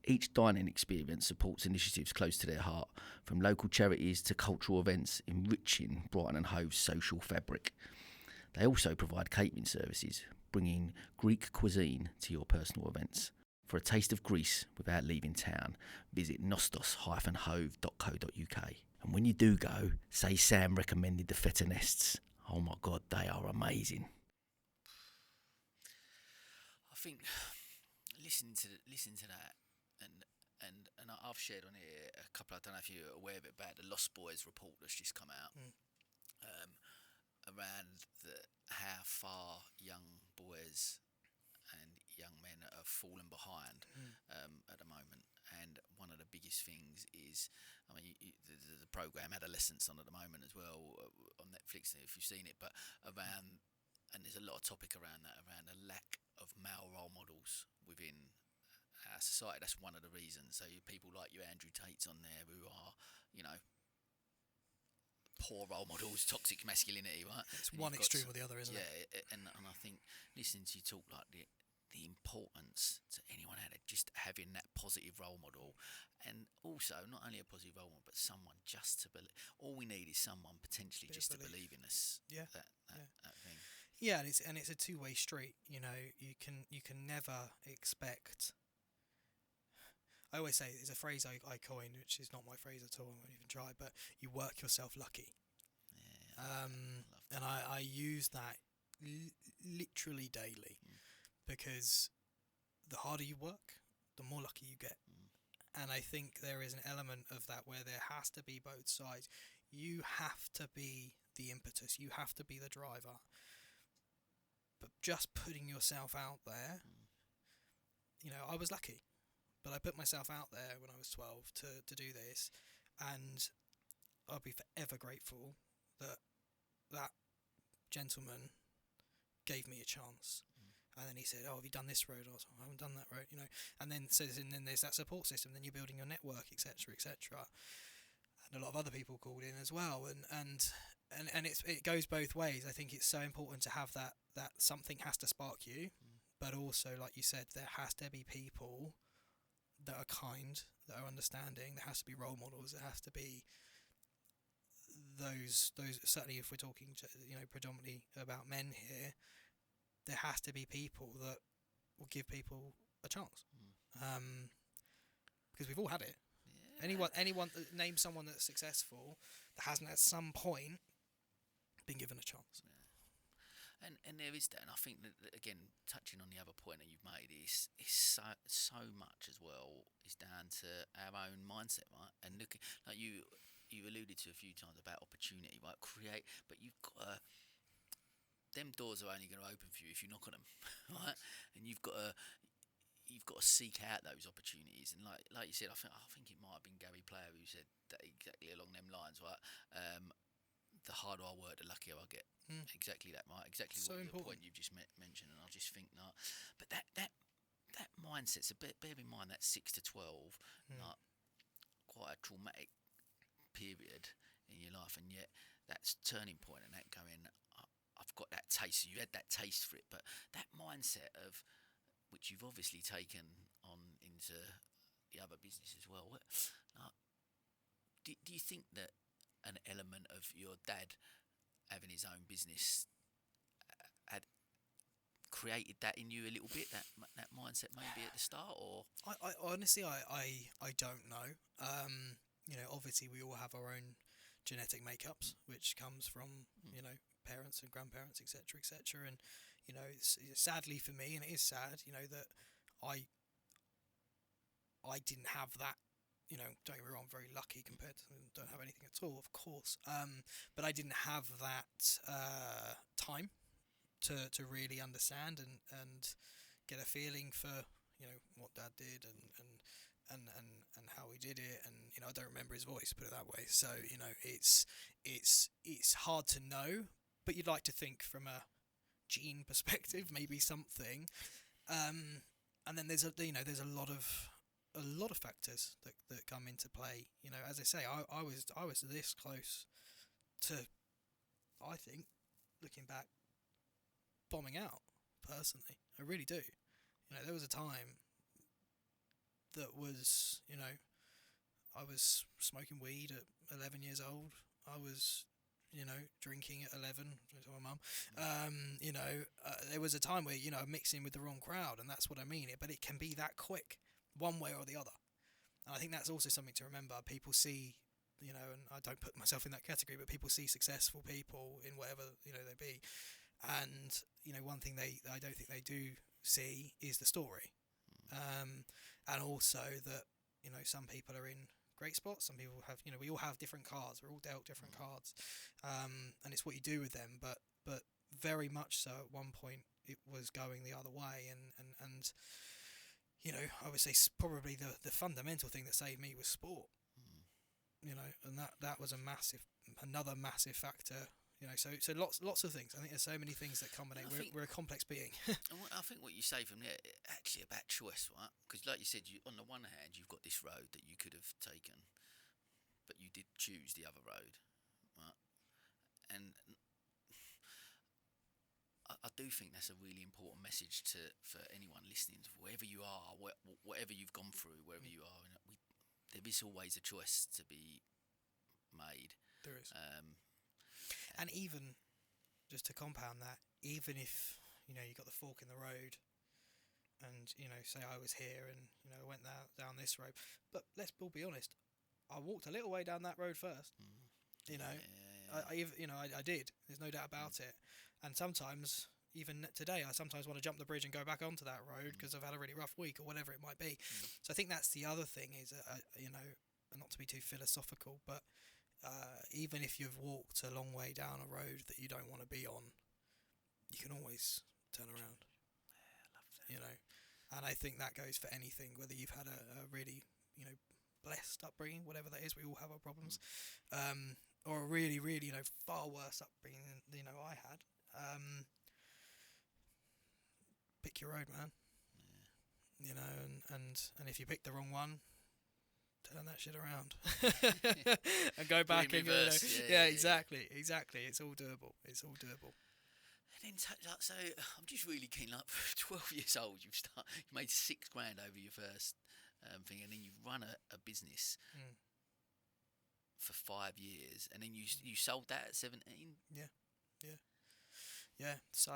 Each dining experience supports initiatives close to their heart, from local charities to cultural events, enriching Brighton and Hove's social fabric. They also provide catering services, bringing Greek cuisine to your personal events. For a taste of Greece without leaving town, visit nostos-hove.co.uk. And when you do go, say Sam recommended the feta nests. Oh my God, they are amazing. I think listening to that, and I've shared on here a couple. I don't know if you're aware of it, about the Lost Boys report that's just come out, around how far young boys and young men have fallen behind at the moment. And one of the biggest things is, I mean, the program Adolescence on at the moment as well on Netflix, if you've seen it, but around, and there's a lot of topic around that, around the lack of male role models within our society. That's one of the reasons. So people like you, Andrew Tate's on there, who are, poor role models, toxic masculinity, right? It's one extreme or the other, isn't it? Yeah, and I think listening to you talk, like the importance to anyone out there, just having that positive role model, and also not only a positive role model, but someone just to believe. All we need is someone potentially just to believe in us. Yeah, that thing. Yeah, and it's a two-way street. You can never expect. I always say there's a phrase I coined, which is not my phrase at all. I won't even try, but you work yourself lucky. Yeah, I love that. And I use that literally daily, because the harder you work, the more lucky you get. And I think there is an element of that where there has to be both sides. You have to be the impetus, you have to be the driver. But just putting yourself out there, I was lucky, but I put myself out there when I was 12 to do this, and I'll be forever grateful that that gentleman gave me a chance. And then he said, "Oh, have you done this road?" I was like, "I haven't done that road," And then then there's that support system. Then you're building your network, etc., etc. And a lot of other people called in as well. And it goes both ways. I think it's so important to have that something has to spark you, but also, like you said, there has to be people that are kind, that are understanding. There has to be role models. There has to be those. Certainly, if we're talking, predominantly about men here, there has to be people that will give people a chance, because we've all had it. Yeah. Anyone name someone that's successful that hasn't at some point been given a chance. Yeah. And there is that, and I think that again, touching on the other point that you've made, is so much as well is down to our own mindset, right? And look, like you alluded to a few times about opportunity, right? But you've got to. Them doors are only going to open for you if you knock on them, right? And you've got to seek out those opportunities. And like you said, I think it might have been Gary Player who said that exactly along them lines, right? The harder I work, the luckier I get. Exactly that, right? Exactly So what the important. point you've just mentioned. And I just think that, but that mindset's bear in mind that 6 to 12, like quite a traumatic period in your life, and yet that's turning point and that going. I've got that taste. You had that taste for it, but that mindset of which you've obviously taken on into the other business as well. Do you think that an element of your dad having his own business had created that in you a little bit? That mindset maybe at the start, or I honestly, I don't know. Obviously we all have our own genetic makeups, which comes from parents and grandparents, etc., etc. And it's sadly for me, and it is sad, that I didn't have that. Don't get me wrong, I'm very lucky compared to don't have anything at all, of course. But I didn't have that time to really understand and get a feeling for what Dad did and how he did it, and I don't remember his voice, put it that way. So it's hard to know, but you'd like to think from a gene perspective maybe something, and then there's a lot of factors that come into play. As I say, I was this close to, I think, looking back, bombing out personally. I really do. There was a time that was, I was smoking weed at 11 years old. I was, drinking at 11. To my mum. There was a time where mixing with the wrong crowd, and that's what I mean. But it can be that quick, one way or the other. And I think that's also something to remember. People see, and I don't put myself in that category, but people see successful people in whatever they be, and one thing I don't think they do see is the story, and also that some people are in great spots, some people have we all have different cards, we're all dealt different cards, and it's what you do with them, but very much so at one point it was going the other way, and I would say probably the fundamental thing that saved me was sport, and that was another massive factor. So lots of things. I think there's so many things that combine. We're a complex being. I think what you say from there actually about choice, right? Because like you said, on the one hand you've got this road that you could have taken, but you did choose the other road, right? And I do think that's a really important message for anyone listening, wherever you are, whatever you've gone through, wherever you are. There is always a choice to be made. There is. And even, just to compound that, even if you got the fork in the road, and and say I was here and went down this road, but let's all be honest, I walked a little way down that road first. I did. There's no doubt about it. And sometimes, even today, I sometimes want to jump the bridge and go back onto that road because I've had a really rough week or whatever it might be. So I think that's the other thing is, not to be too philosophical, but even if you've walked a long way down a road that you don't want to be on, you can always turn around. Yeah, I love that. And I think that goes for anything, whether you've had a really, blessed upbringing, whatever that is. We all have our problems. Or a really, really, far worse upbringing than, I had. Pick your road, man. And if you pick the wrong one, turn that shit around and go back and reverse. Exactly. It's all doable. And then, so I'm just really keen. Like, 12 years old, you made $6,000 over your first thing, and then you run a business for 5 years, and then you sold that at 17. Yeah. So,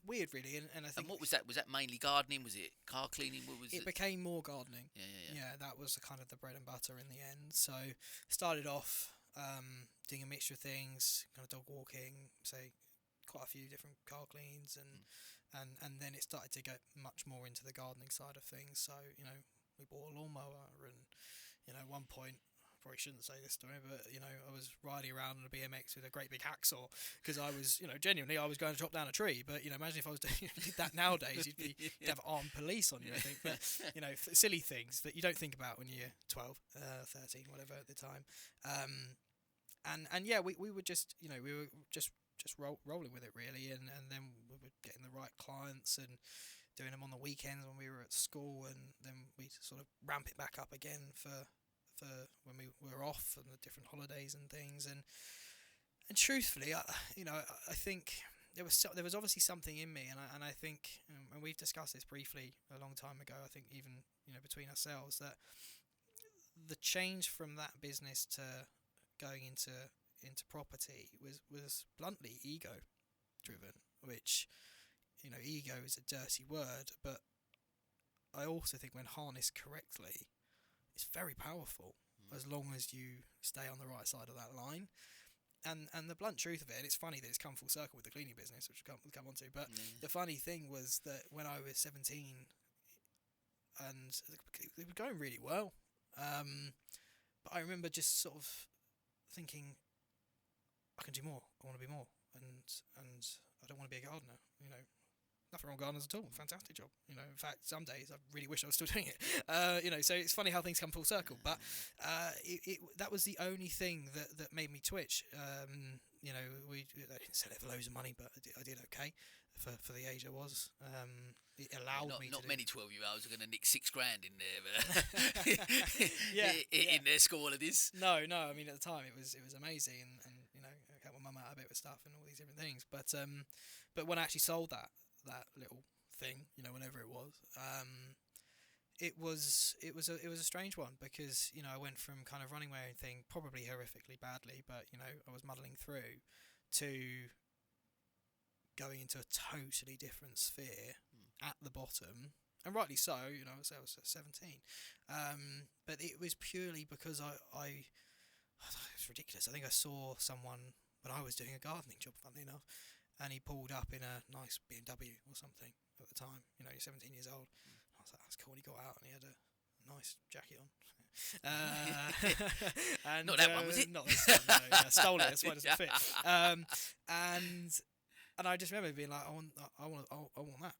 weird, really. And I think. And what was that? Was that mainly gardening? Was it car cleaning? What was it? It became more gardening. Yeah. That was kind of the bread and butter in the end. So, started off doing a mixture of things, kind of dog walking, say quite a few different car cleans, and then it started to get much more into the gardening side of things. So, we bought a lawnmower, and at one point, probably shouldn't say this story, but I was riding around on a BMX with a great big hacksaw because I was, genuinely, I was going to chop down a tree. But imagine if I was did that nowadays, you'd have armed police on you, I think. But silly things that you don't think about when you're 12, 13, whatever at the time. We were just, we were just rolling with it really, and then we were getting the right clients and doing them on the weekends when we were at school, and then we sort of ramp it back up again for when we were off and the different holidays and things, and truthfully, I think there was obviously something in me, and I think, and we've discussed this briefly a long time ago. I think even between ourselves, that the change from that business to going into property was bluntly ego driven, which ego is a dirty word, but I also think when harnessed correctly, it's very powerful as long as you stay on the right side of that line. And the blunt truth of it, and it's funny that it's come full circle with the cleaning business, which we'll come on to, but the funny thing was that when I was 17, and it was going really well, but I remember just sort of thinking, I can do more, I want to be more, and I don't want to be a gardener, Nothing wrong with gardeners at all. Fantastic job. In fact, some days I really wish I was still doing it. So it's funny how things come full circle. But that was the only thing that made me twitch. I didn't sell it for loads of money, but I did okay for the age I was. It allowed me to. Not many 12-year-olds are going to nick $6,000 in there, but in their school holidays. No. I mean, at the time it was amazing, and I got my mum out a bit with stuff and all these different things. But when I actually sold that little thing, whenever it was, it was a strange one, because I went from kind of running my own thing, probably horrifically badly, but I was muddling through, to going into a totally different sphere at the bottom, and rightly so. I was 17, but it was purely because I it's ridiculous. I think I saw someone when I was doing a gardening job, funnily enough, and he pulled up in a nice BMW or something at the time. You're 17 years old. I was like, that's cool. And he got out and he had a nice jacket on. And, not that one, was it? Not this one, no. I stole it. That's why it doesn't fit. And I just remember being like, I want that.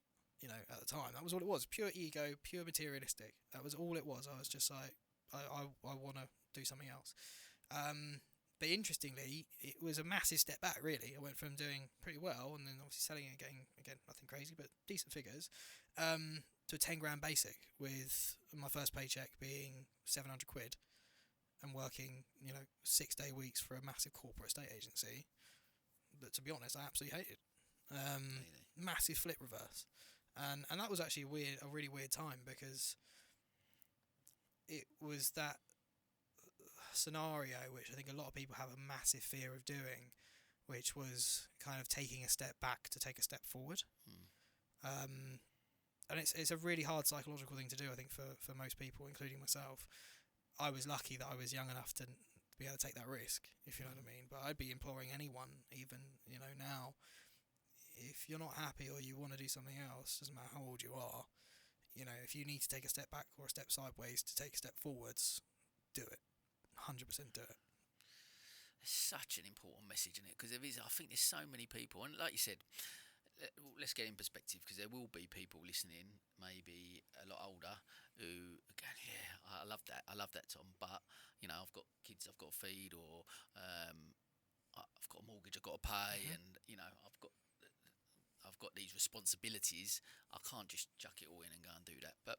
At the time, that was all it was. Pure ego, pure materialistic. That was all it was. I was just like, I want to do something else. But interestingly, it was a massive step back, really. I went from doing pretty well, and then obviously selling it again, nothing crazy, but decent figures, to a 10 grand basic, with my first paycheck being 700 quid, and working, 6-day weeks for a massive corporate estate agency that, to be honest, I absolutely hated. Massive flip reverse. And that was actually a really weird time, because it was that scenario which I think a lot of people have a massive fear of doing, which was kind of taking a step back to take a step forward. and it's a really hard psychological thing to do, I think, for most people, including myself. I was lucky that I was young enough to be able to take that risk, if you know what I mean. But I'd be imploring anyone, even, you know, now, if you're not happy or you want to do something else, doesn't matter how old you are, you know, if you need to take a step back or a step sideways to take a step forwards, do it. 100% do it. It's such an important message, isn't it? Because I think there's so many people, and like you said, let's get in perspective, because there will be people listening, maybe a lot older, who are going, yeah, I love that, Tom, but, you know, I've got kids I've got to feed, or I've got a mortgage I've got to pay, and, you know, I've got these responsibilities. I can't just chuck it all in and go and do that. But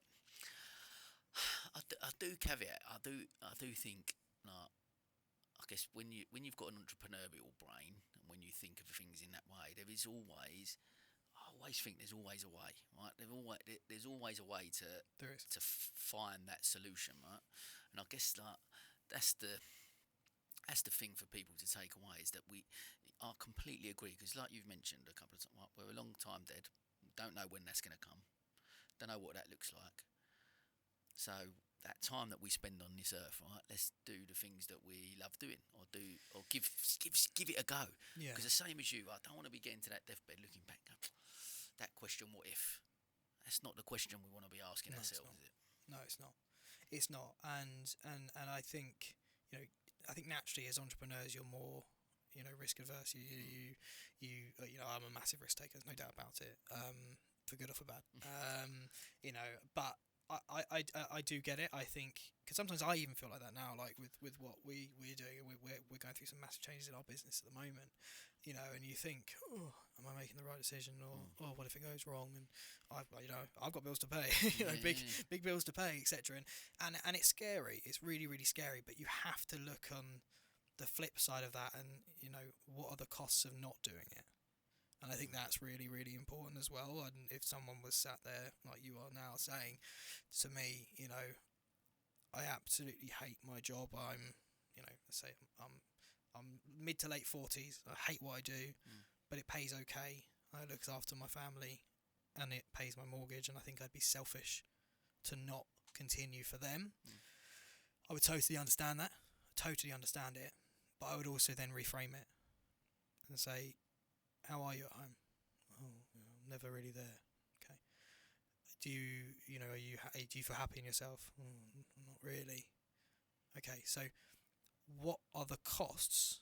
I do caveat. I do think, like, I guess when you've got an entrepreneurial brain, and when you think of things in that way, I always think there's always a way, right? There's always a way to find that solution, right? And I guess, like, that's the thing for people to take away, is that I completely agree, because like you've mentioned a couple of times, we're a long time dead, don't know when that's going to come, don't know what that looks like. So that time that we spend on this earth, right, let's do the things that we love doing, or give it a go. Yeah. Because the same as you, I don't want to be getting to that deathbed looking back, that question, what if? That's not the question we want to be asking ourselves, is it? No, it's not. It's not. And I think, you know, naturally as entrepreneurs you're more, you know, risk averse. You know, I'm a massive risk taker, there's no doubt about it. For good or for bad. You know, but I do get it. I think, because sometimes I even feel like that now, like with what we're doing. We're going through some massive changes in our business at the moment, you know, and you think, oh, am I making the right decision, or oh, what if it goes wrong? And I've got bills to pay, you know, big bills to pay, etc. And it's scary. It's really, really scary. But you have to look on the flip side of that, and, you know, what are the costs of not doing it? And I think that's really, really important as well. And if someone was sat there like you are now saying to me, you know, I absolutely hate my job. I'm, you know, let's say I'm mid to late 40s. I hate what I do, but it pays okay. I look after my family, and it pays my mortgage. And I think I'd be selfish to not continue for them. I would totally understand that. Totally understand it. But I would also then reframe it and say, how are you at home? Oh, you know, never really there. Okay. Do you know, do you feel happy in yourself? Not really. Okay, so what are the costs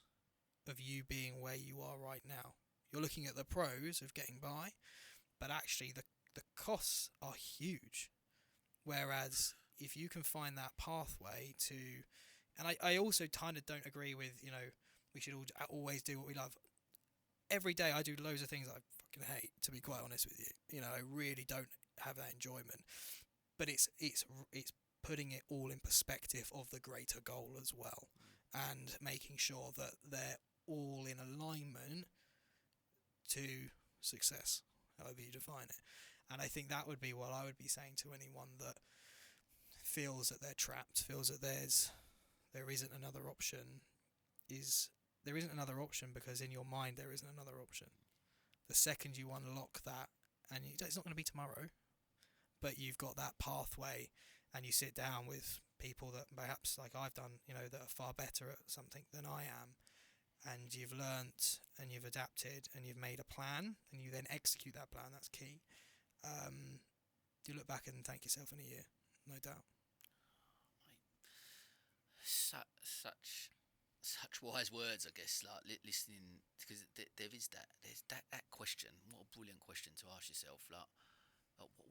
of you being where you are right now? You're looking at the pros of getting by, but actually the costs are huge. Whereas if you can find that pathway to, and I also kind of don't agree with, you know, we should always do what we love. Every day I do loads of things that I fucking hate, to be quite honest with you. You know, I really don't have that enjoyment. But it's putting it all in perspective of the greater goal as well, and making sure that they're all in alignment to success, however you define it. And I think that would be what I would be saying to anyone that feels that they're trapped, feels that there isn't another option, there isn't another option, because in your mind there isn't another option. The second you unlock that, and it's not going to be tomorrow, but you've got that pathway, and you sit down with people that perhaps, like I've done, you know, that are far better at something than I am, and you've learnt and you've adapted and you've made a plan, and you then execute that plan. That's key. You look back and thank yourself in a year, no doubt. Such wise words, I guess. Like listening, because there's that question. What a brilliant question to ask yourself. Like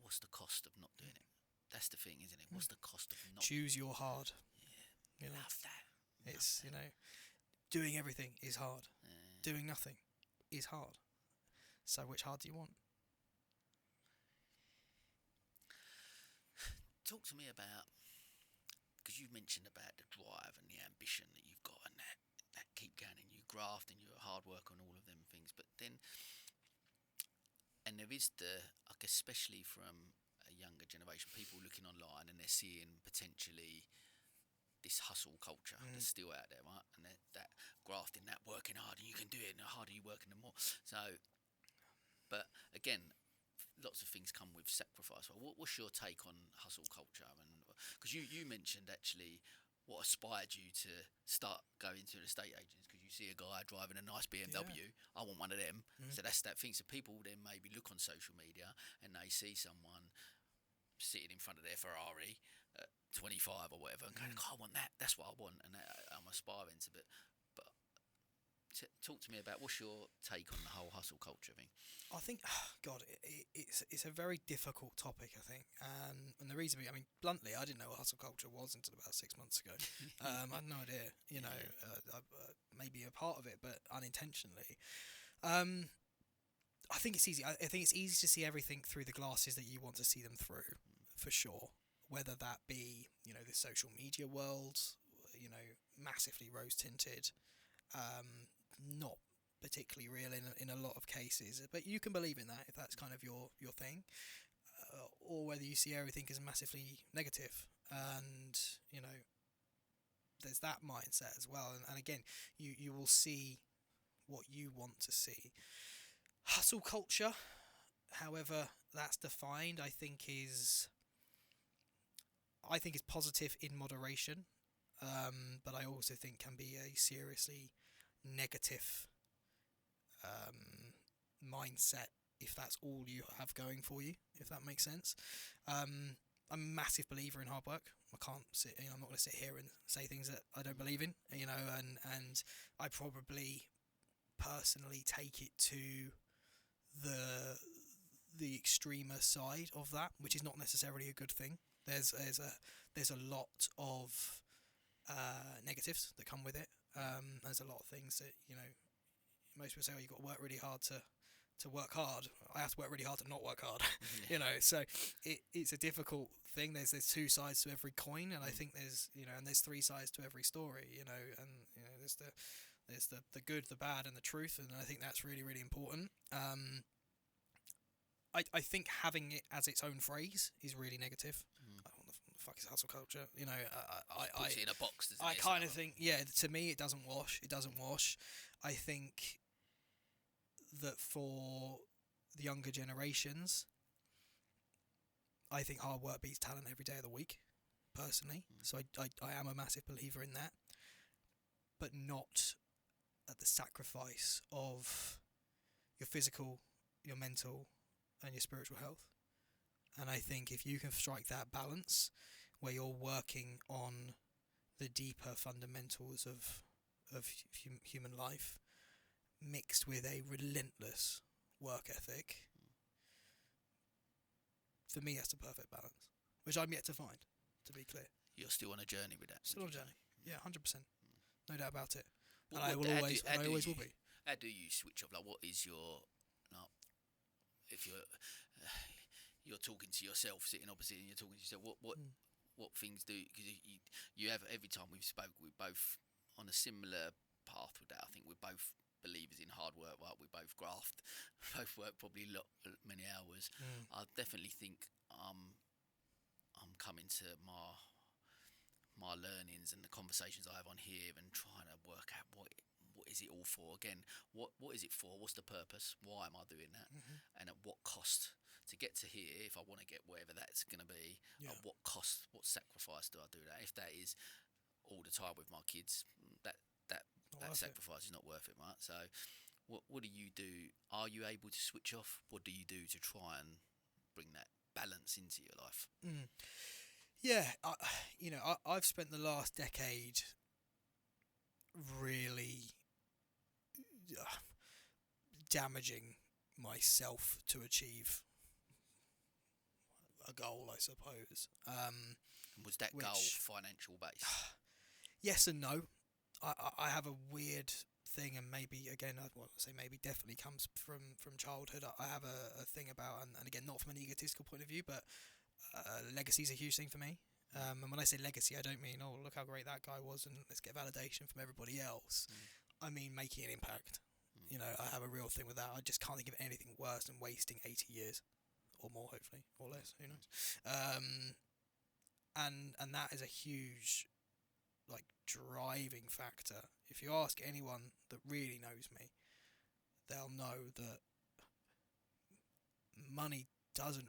what's the cost of not doing it? That's the thing, isn't it? What's the cost of not? Choose your hard. Yeah, you know? Love that. It's, you know, doing everything is hard. Doing nothing is hard. So which hard do you want? Talk to me about, because you've mentioned about the drive and the ambition that you've got, and that keep going, and you graft and you're hard work on all of them things. But then, and there is I guess, especially from a younger generation, people looking online and they're seeing potentially this hustle culture that's still out there, right? And that grafting, that working hard, and you can do it, and the harder you work, and the more. So, but again, lots of things come with sacrifice. Well, what's your take on hustle culture? And because you mentioned actually what inspired you to start going to an estate agents, because you see a guy driving a nice BMW, I want one of them. So that's that thing. So people then maybe look on social media and they see someone sitting in front of their Ferrari at 25 or whatever and going, oh, I want that. That's what I want, and I'm aspiring to. But talk to me about what's your take on the whole hustle culture thing. I think, God, it's a very difficult topic, I think. And the reason being, I mean, bluntly, I didn't know what hustle culture was until about 6 months ago. I had no idea, maybe a part of it, but unintentionally. I think it's easy. I think it's easy to see everything through the glasses that you want to see them through, for sure. Whether that be, the social media world, massively rose-tinted, not particularly real in a lot of cases, but you can believe in that if that's kind of your thing, or whether you see everything as massively negative, and there's that mindset as well, and again you will see what you want to see. Hustle culture, however that's defined, I think is positive in moderation, but I also think can be a seriously negative mindset if that's all you have going for you, if that makes sense. I'm a massive believer in hard work. I'm not going to sit here and say things that I don't believe in, and I probably personally take it to the extremer side of that, which is not necessarily a good thing. There's a lot of negatives that come with it. There's a lot of things that most people say, oh, you've got to work really hard to work hard. I have to work really hard to not work hard. So it's a difficult thing. There's two sides to every coin, and I think there's and there's three sides to every story. There's the good, the bad, and the truth, and I think that's really, really important. I think having it as its own phrase is really negative. What the fuck is hustle culture? I puts it in a box. I kind of think, to me it doesn't wash. I think that for the younger generations, I think hard work beats talent every day of the week, personally. So I am a massive believer in that, but not at the sacrifice of your physical, your mental, and your spiritual health. And I think if you can strike that balance where you're working on the deeper fundamentals of human life, mixed with a relentless work ethic, for me that's the perfect balance, which I'm yet to find, to be clear. You're still on a journey with that. Still on a journey, 100%, no doubt about it. And I always will be. How do you switch off? Like, what is your if you're talking to yourself, sitting opposite, and you're talking to yourself, what things do? Because you have, every time we've spoke, we're both on a similar path with that. I think we're both believers in hard work. Right? We both graft, both work probably many hours. I definitely think I'm coming to my learnings and the conversations I have on here and trying to work out what is it all for. Again, what is it for? What's the purpose? Why am I doing that? And at what cost to get to here? If I want to get wherever that's going to be, at what cost? What sacrifice do I do that? If that is all the time with my kids, that sacrifice is not worth it, right? So what do you do? Are you able to switch off? What do you do to try and bring that balance into your life? I've spent the last decade really damaging myself to achieve a goal, I suppose. Was that goal financial based? Yes and no. I have a weird thing, and maybe again, definitely comes from childhood. I have a thing about, and again, not from an egotistical point of view, but legacy is a huge thing for me. And when I say legacy, I don't mean, oh, look how great that guy was and let's get validation from everybody else. I mean making an impact. I have a real thing with that. I just can't think of anything worse than wasting 80 years or more, hopefully, or less, who knows. And that is a huge driving factor. If you ask anyone that really knows me, they'll know that money doesn't,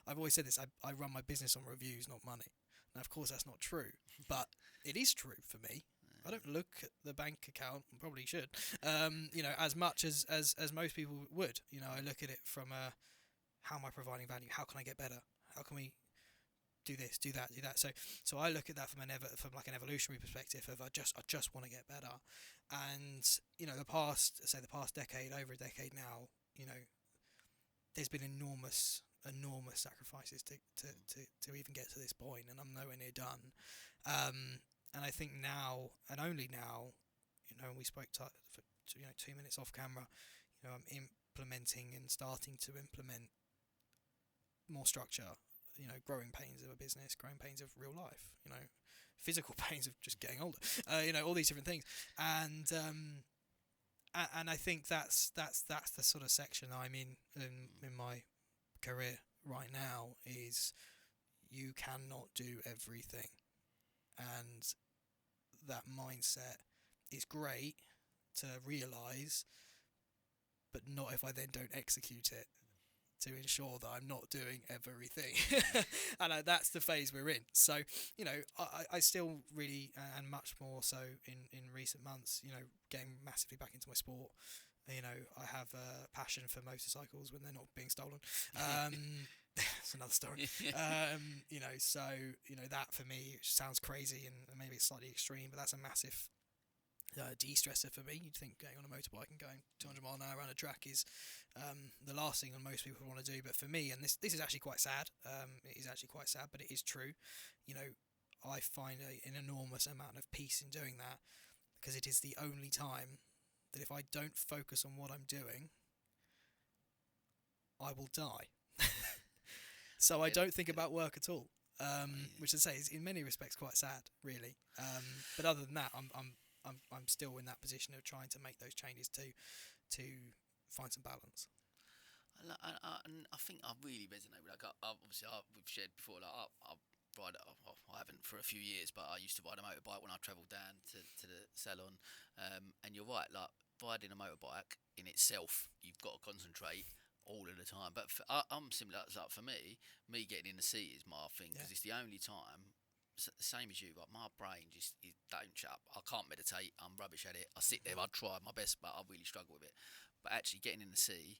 I've always said this, I run my business on reviews, not money. Now, of course, that's not true, but it is true for me. I don't look at the bank account, and probably should, as much as most people would. I look at it from how am I providing value? How can I get better? How can we do this, do that, do that? So I look at that from like an evolutionary perspective of I just want to get better. And the past decade, over a decade now, there's been enormous sacrifices to even get to this point, and I'm nowhere near done. And I think now, and only now, and we spoke for 2 minutes off camera, I'm implementing and starting to implement more structure, growing pains of a business, growing pains of real life, physical pains of just getting older, all these different things. And I think that's the sort of section I'm in my career right now, is you cannot do everything. And that mindset is great to realise, but not if I then don't execute it to ensure that I'm not doing everything. And that's the phase we're in. So, I still really, and much more so in recent months, getting massively back into my sport. I have a passion for motorcycles when they're not being stolen. That's another story. So that for me sounds crazy and maybe it's slightly extreme, but that's a massive de-stressor for me. You'd think getting on a motorbike and going 200 mile an hour around a track is the last thing that most people want to do. But for me, and this is actually quite sad. It is actually quite sad, but it is true. I find an enormous amount of peace in doing that, because it is the only time that if I don't focus on what I'm doing, I will die. So I don't think about work at all, which I say is in many respects quite sad, really. But other than that, I'm still in that position of trying to make those changes to find some balance. And I think I really resonate with that. Obviously, we've shared before. I haven't for a few years, but I used to ride a motorbike when I travelled down to the salon. And you're right, like riding a motorbike in itself, you've got to concentrate all of the time. But I'm similar. Like for me getting in the seat is my thing, because it's the only time. The same as you, but my brain just don't shut up. I can't meditate. I'm rubbish at it. I sit there. I try my best, but I really struggle with it. But actually, getting in the sea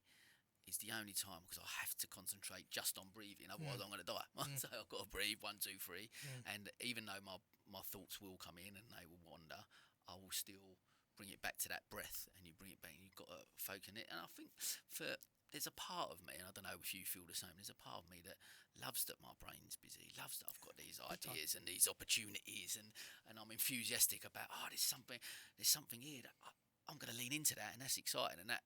is the only time, because I have to concentrate just on breathing. Otherwise, I'm going to die. So I've got to breathe 1, 2, 3. And even though my thoughts will come in and they will wander, I will still bring it back to that breath. And you bring it back. And you've got to focus on it. And I think there's a part of me, and I don't know if you feel the same, there's a part of me that loves that my brain's busy, loves that I've got these ideas and these opportunities, and I'm enthusiastic about, there's something here that I'm going to lean into that, and that's exciting. And that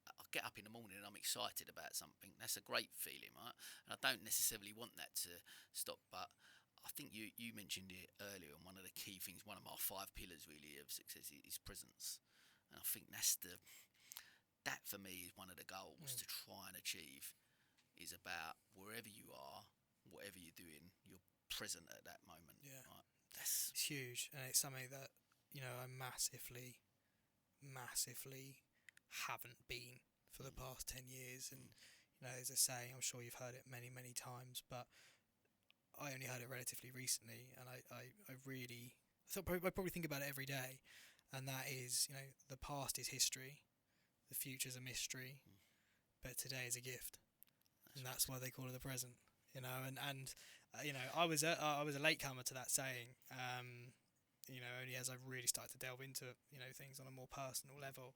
I get up in the morning and I'm excited about something. That's a great feeling, right? And I don't necessarily want that to stop, but I think you mentioned it earlier, and one of the key things, one of my 5 pillars really of success is presence. And I think that for me is one of the goals to try and achieve, is about wherever you are, whatever you're doing, you're present at that moment. Yeah, right? It's huge, and it's something that I massively haven't been for the past 10 years. And there's a saying, I'm sure you've heard it many times, but I only heard it relatively recently, and I probably think about it every day, and that is, the past is history, the future's a mystery, but today is a gift. And that's why they call it the present. And I was a latecomer to that saying. Only as I've really started to delve into things on a more personal level.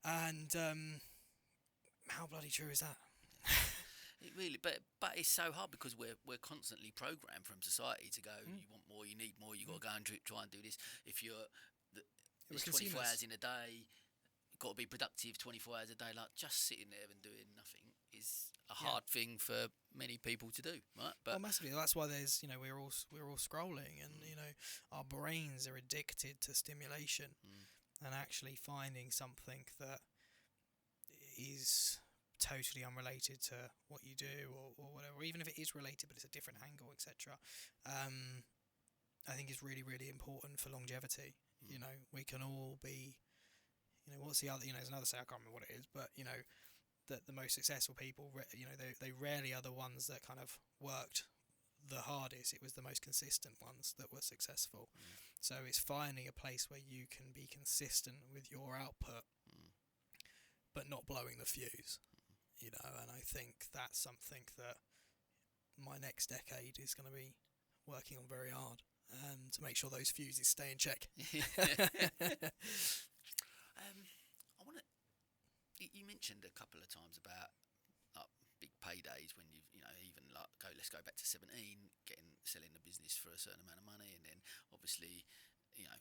And how bloody true is that? It really, but it's so hard, because we're constantly programmed from society to go. You want more, you need more, you got to go and try and do this. If there's 24 hours in a day, got to be productive 24 hours a day. Like just sitting there and doing nothing is a hard thing for many people to do, right? But massively. That's why there's we're all scrolling, and our brains are addicted to stimulation, and actually finding something that is totally unrelated to what you do or whatever, even if it is related but it's a different angle, etc. I think is really important for longevity. We can all be, what's the other, there's another say, I can't remember what it is, but that the most successful people, they rarely are the ones that kind of worked the hardest. It was the most consistent ones that were successful. So it's finding a place where you can be consistent with your output, but not blowing the fuse, you know. And I think that's something that my next decade is going to be working on very hard, to make sure those fuses stay in check. I want to. You mentioned a couple of times about big paydays when you know, even like let's go back to 17, selling the business for a certain amount of money, and then obviously, you know,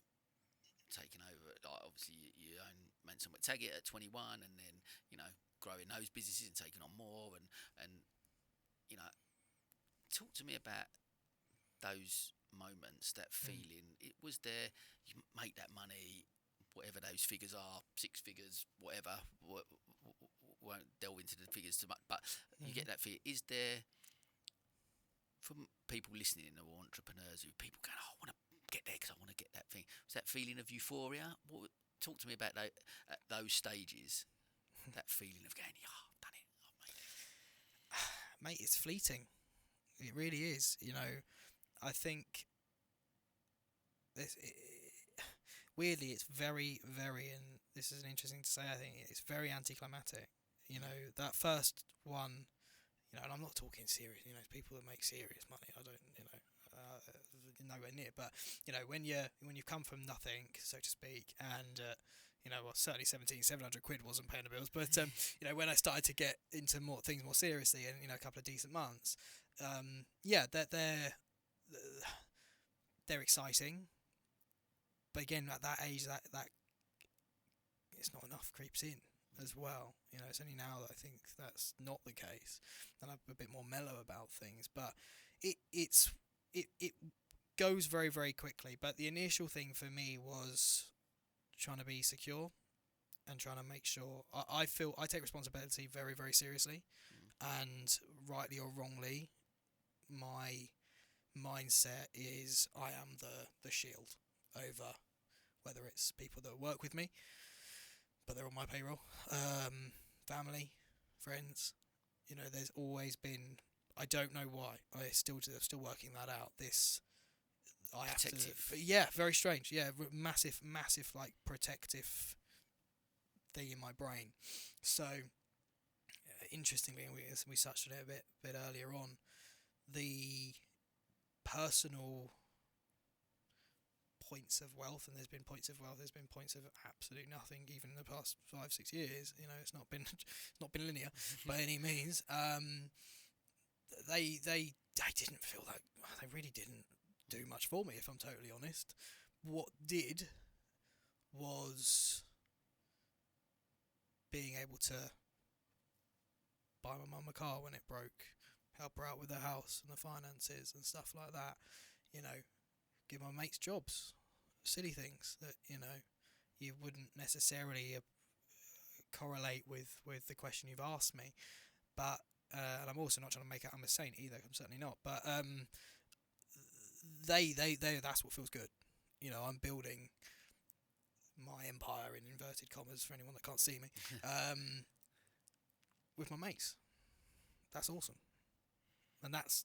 taking over. Like obviously, you own Manson McTaggart at 21, and then, you know, growing those businesses and taking on more, and you know, talk to me about those moments, that feeling. It was there. You make that money, whatever those figures are, 6 figures, whatever. Won't delve into the figures too much, but you get that fear. Is there, from people listening or entrepreneurs, who people going, oh, I want to get there because I want to get that thing? Was that feeling of euphoria? Talk to me about that, at those stages, that feeling of going, yeah, I've done it, I've made it. Mate, it's fleeting. It really is. You know, I think weirdly, it's very, very, and this is interesting to say, I think it's very anticlimactic. You know, that first one, you know, and I'm not talking serious, you know, people that make serious money, I don't, you know, nowhere near, but, you know, when you've come from nothing, so to speak, and, you know, well, certainly 700 quid wasn't paying the bills, but, you know, when I started to get into things more seriously, and, you know, a couple of decent months, yeah, they're exciting, but again, at that age, that it's not enough creeps in as well. You know, it's only now that I think that's not the case, and I'm a bit more mellow about things. But it goes very, very quickly. But the initial thing for me was trying to be secure and trying to make sure I feel I take responsibility very, very seriously, and rightly or wrongly, my mindset is I am the shield over whether it's people that work with me, but they're on my payroll, family, friends. You know, there's always been. I don't know why. I'm still working that out. I have Protective. to. Yeah, very strange. Yeah, massive, like protective thing in my brain. So, interestingly, and we touched on it a bit earlier on, the personal points of wealth, and there's been points of wealth, there's been points of absolute nothing, even in the past 5-6 years. You know, it's not been linear by any means. They didn't feel that, they really didn't do much for me, if I'm totally honest. What did was being able to buy my mum a car when it broke, help her out with the house and the finances and stuff like that. You know, give my mates jobs, silly things that, you know, you wouldn't necessarily correlate with the question you've asked me. But and I'm also not trying to make out I'm a saint either. I'm certainly not. But they that's what feels good. You know, I'm building my empire in inverted commas for anyone that can't see me. With my mates, that's awesome, and that's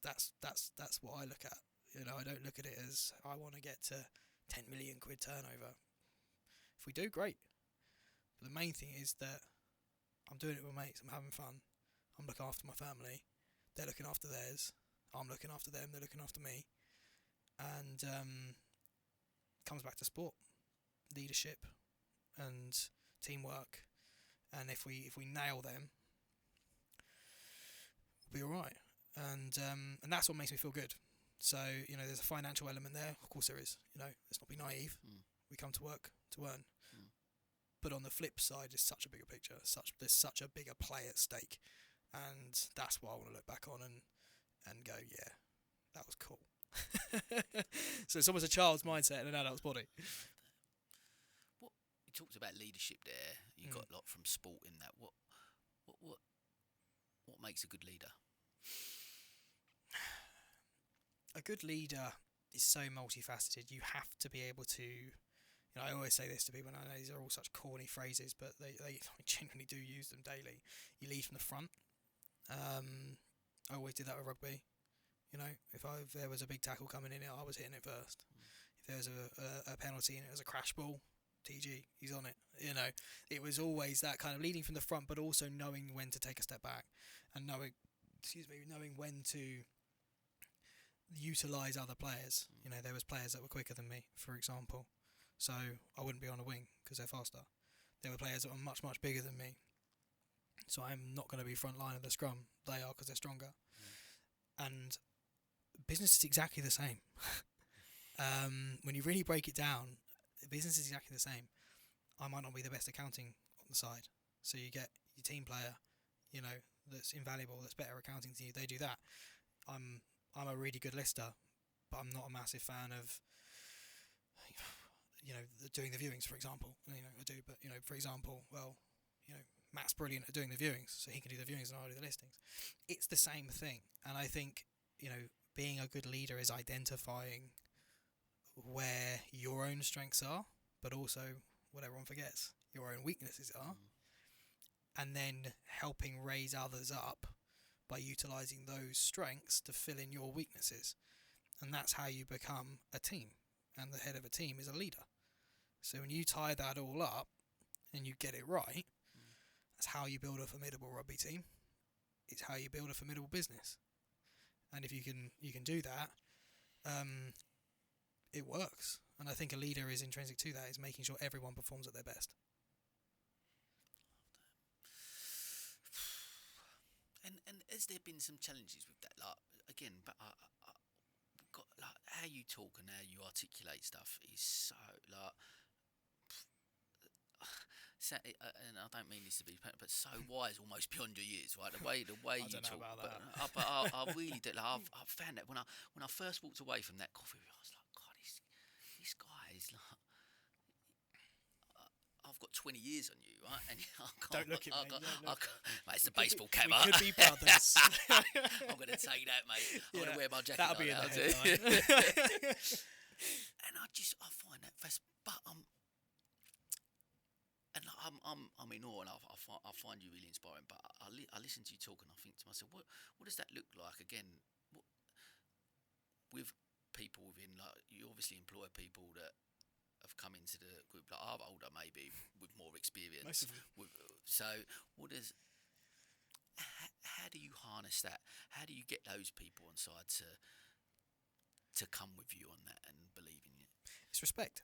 what I look at. You know, I don't look at it as I want to get to 10 million quid turnover. If we do, great. But the main thing is that I'm doing it with mates. I'm having fun. I'm looking after my family. They're looking after theirs. I'm looking after them. They're looking after me. And comes back to sport, leadership, and teamwork. And if we nail them, we'll be all right. And that's what makes me feel good. So, you know, there's a financial element there. Of course there is. You know, let's not be naive. We come to work to earn. But on the flip side, it's such a bigger picture. There's such a bigger play at stake. And that's what I want to look back on and go, yeah, that was cool. So it's almost a child's mindset in an adult's body. What you talked about leadership there. You got a lot from sport in that. What makes a good leader? A good leader is so multifaceted. You have to be able to I always say this to people, and I know these are all such corny phrases, but they genuinely do use them daily. You lead from the front. I always did that with rugby. If there was a big tackle coming in, I was hitting it first. If there was a penalty and it was a crash ball, TG, he's on it. It was always that kind of leading from the front, but also knowing when to take a step back and knowing when to utilise other players. There was players that were quicker than me, for example, so I wouldn't be on a wing because they're faster. There were players that were much, much bigger than me, so I'm not going to be front line of the scrum. They are, because they're stronger. And business is exactly the same. When you really break it down, business is exactly the same. I might not be the best accounting on the side, so you get your team player, that's invaluable, that's better accounting than you. They do that. I'm a really good lister, but I'm not a massive fan of doing the viewings, for example. I do, but for example, Matt's brilliant at doing the viewings, so he can do the viewings and I'll do the listings. It's the same thing, and I think being a good leader is identifying where your own strengths are, but also what everyone forgets, your own weaknesses are, and then helping raise others up by utilising those strengths to fill in your weaknesses. And that's how you become a team, and the head of a team is a leader. So when you tie that all up and you get it right, that's how you build a formidable rugby team. It's how you build a formidable business. And if you can do that, it works. And I think a leader is intrinsic to that, is making sure everyone performs at their best. And has there been some challenges with that? Like, again, but got, like, how you talk and how you articulate stuff is so, like, and I don't mean this to be, but so wise, almost beyond your years, right? The way I you don't know talk. about But, that. but I really do. Like, I've found that when I first walked away from that coffee, I was like, God, this guy is like. I've got 20 years on you, right? And I can't, Don't look at me. Mate, it's the baseball cap. We could be brothers. I'm going to take that, mate. I'm going to wear my jacket. That'll be in like the that. headline. And I find that fast, but I'm in awe, and I find you really inspiring. But I listen to you talk, and I think to myself, what does that look like? Again, with people within, like, you obviously employ people that have come into the group, like I'm older, maybe with more experience. Most of them. So, how do you harness that? How do you get those people on side to come with you on that and believe in you? It's respect.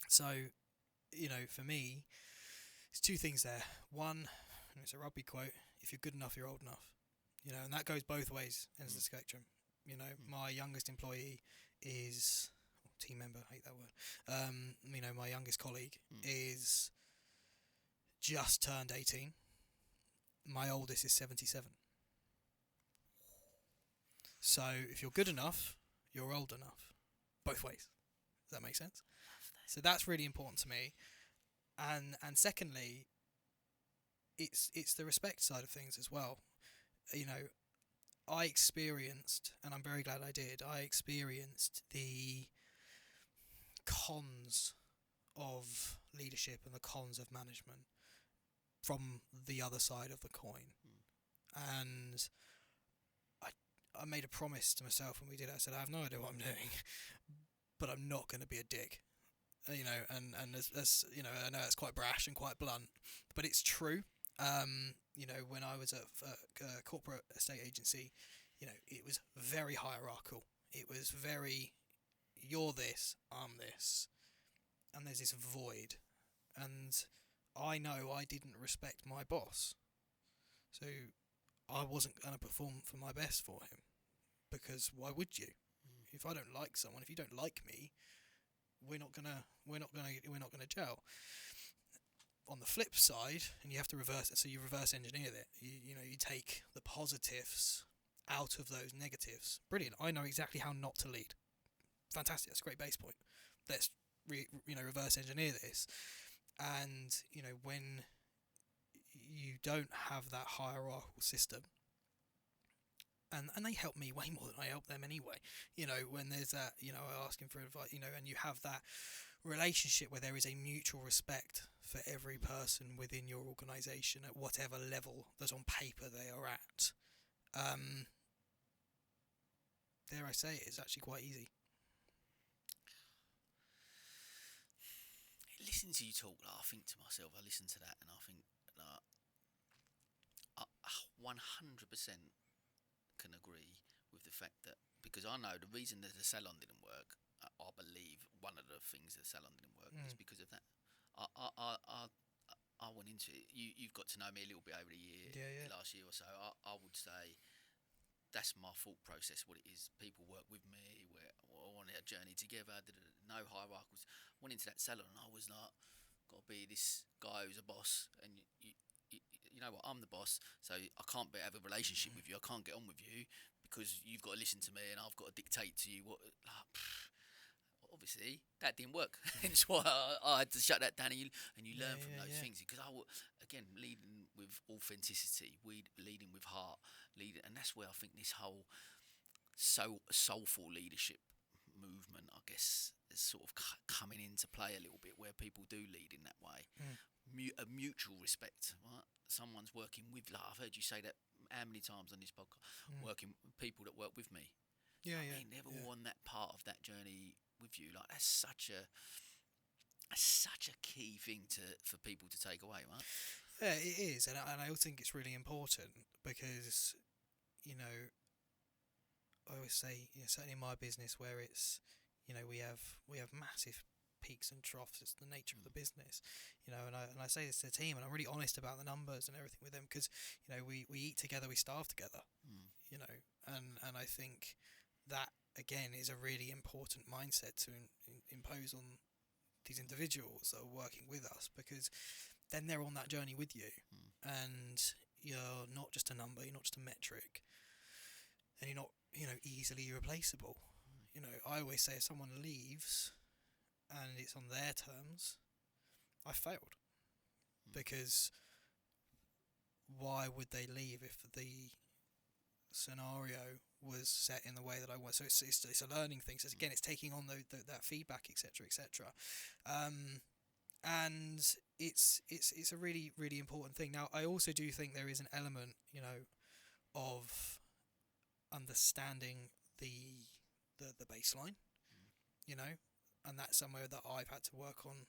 So, for me, it's two things there. One, and it's a rugby quote: "If you're good enough, you're old enough." And that goes both ways, ends of the spectrum. My youngest employee is. Team member, I hate that word. My youngest colleague is just turned 18. My oldest is 77. So if you're good enough, you're old enough. Both ways. Does that make sense? So that's really important to me. And secondly, it's the respect side of things as well. I experienced, and I'm very glad I did, the cons of leadership and the cons of management from the other side of the coin. And I made a promise to myself when we did it. I said, I have no idea what I'm doing, but I'm not going to be a dick. And as I know it's quite brash and quite blunt, but it's true. When I was at a corporate estate agency, it was very hierarchical. It was very, you're this, I'm this, and there's this void. And I know I didn't respect my boss, so I wasn't going to perform for my best for him, because why would you? If I don't like someone, if you don't like me, we're not gonna gel. On the flip side, and you have to reverse it, so you reverse engineer it. You take the positives out of those negatives. Brilliant. I know exactly how not to lead. Fantastic. That's a great base point. Let's reverse engineer this. And when you don't have that hierarchical system, and they help me way more than I help them anyway. When there's that, asking for advice, and you have that relationship where there is a mutual respect for every person within your organisation at whatever level that on paper they are at, dare I say it, is actually quite easy. Listening to you talk, like, I think to myself, I listen to that and I think, like, I 100% can agree with the fact that, because I know the reason that the salon didn't work, I believe one of the things that the salon didn't work is because of that. I went into it. You've got to know me a little bit over the year, last year or so. I would say that's my thought process. What it is, people work with me. We're on a journey together. No hierarchies. Went into that salon and I was like, got to be this guy who's a boss, and you know what? I'm the boss, so I can't have a relationship with you. I can't get on with you because you've got to listen to me and I've got to dictate to you what. Obviously, that didn't work. Hence why I had to shut that down, and you learn from those things. Because again, leading with authenticity, leading with heart, and that's where I think this whole soulful leadership movement, I guess, is sort of coming into play a little bit, where people do lead in that way. A mutual respect, right? Someone's working with, like I've heard you say that how many times on this podcast, working with people that work with me. I mean, they're all on that part of that journey with you. Like, that's such a key thing for people to take away, right? Yeah, it is, and I also think it's really important because, you know, I always say, certainly in my business, where it's, we have massive peaks and troughs. It's the nature of the business, and I say this to the team, and I'm really honest about the numbers and everything with them, because we eat together, we starve together, and I think that again is a really important mindset to impose on these individuals that are working with us, because then they're on that journey with you, and you're not just a number, you're not just a metric, and you're not easily replaceable. I always say, if someone leaves and it's on their terms, I failed, because why would they leave if the scenario was set in the way that I want? So it's a learning thing. So again, it's taking on that feedback, etc., etc. And it's a really, really important thing. Now, I also do think there is an element, of understanding the baseline, and that's somewhere that I've had to work on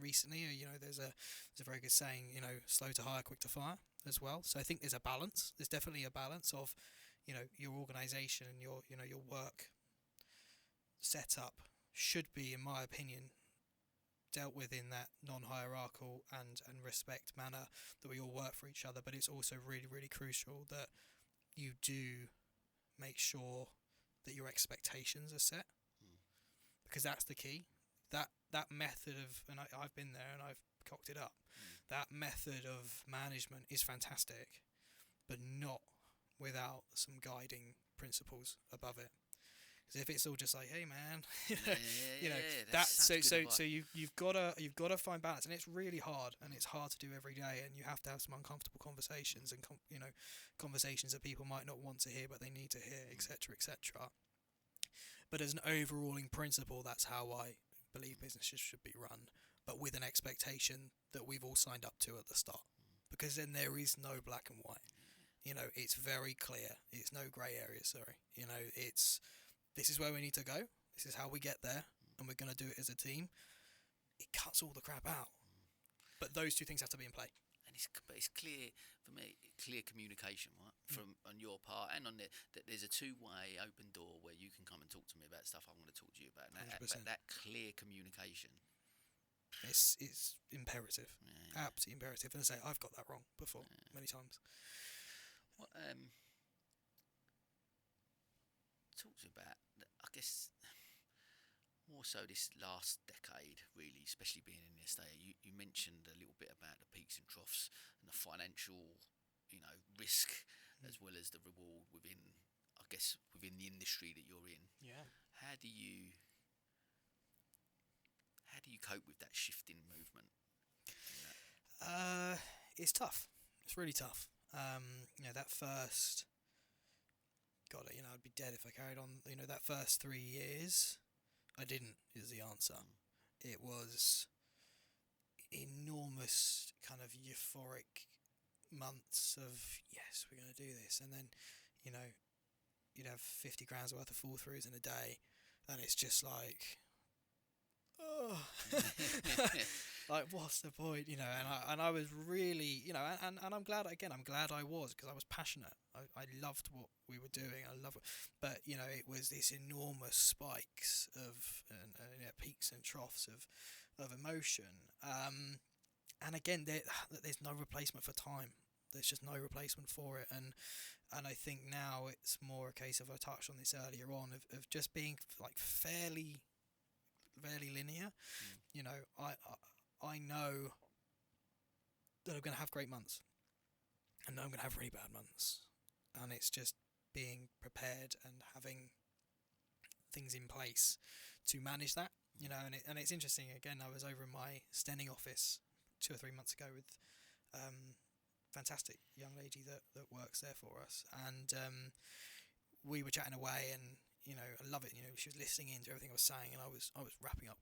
recently. There's a very good saying, slow to hire, quick to fire as well. So I think there's a balance. There's definitely a balance of, your organisation and your work setup should be, in my opinion, dealt with in that non-hierarchical and respect manner, that we all work for each other. But it's also really, really crucial that you do make sure that your expectations are set, because that's the key. That method of, and I've been there and I've cocked it up, that method of management is fantastic, but not without some guiding principles above it. Because if it's all just like, hey man, you've got to find balance, and it's really hard, and it's hard to do every day, and you have to have some uncomfortable conversations, and conversations that people might not want to hear but they need to hear, etc., etc. But as an overruling principle, that's how I believe businesses should be run, but with an expectation that we've all signed up to at the start, because then there is no black and white. It's very clear. It's no grey areas. This is where we need to go. This is how we get there, and we're going to do it as a team. It cuts all the crap out, but those two things have to be in play. And it's clear for me, clear communication, right, from on your part and on that there's a two-way open door where you can come and talk to me about stuff I want to talk to you about. And that clear communication. It's imperative, absolutely imperative. And I say I've got that wrong before many times. What talk to you about, I guess, more so this last decade, really, especially being in this day. You mentioned a little bit about the peaks and troughs and the financial, risk, as well as the reward within the industry that you're in. Yeah. How do you cope with that shifting movement? It's tough. It's really tough. That first, God, I'd be dead if I carried on. That first 3 years, I didn't, is the answer. it was enormous kind of euphoric months of, yes, we're going to do this, and then, you know, you'd have 50 grand's worth of fall throughs in a day, and it's just like, oh, like, what's the point, you know? And I was really, you know, and I'm glad, again, I'm glad I was, because I was passionate. I loved what we were doing. I love it, but you know, it was this enormous spikes of peaks and troughs of emotion. And again, there's no replacement for time. There's just no replacement for it. And I think now it's more a case of, I touched on this earlier on, of just being like fairly linear. You know, I know that I'm going to have great months, and know I'm going to have really bad months, and it's just being prepared and having things in place to manage that. You know, and it's interesting. Again, I was over in my Stenning office 2 or 3 months ago with fantastic young lady that works there for us, and we were chatting away, and you know, I love it. You know, she was listening in to everything I was saying, and I was wrapping up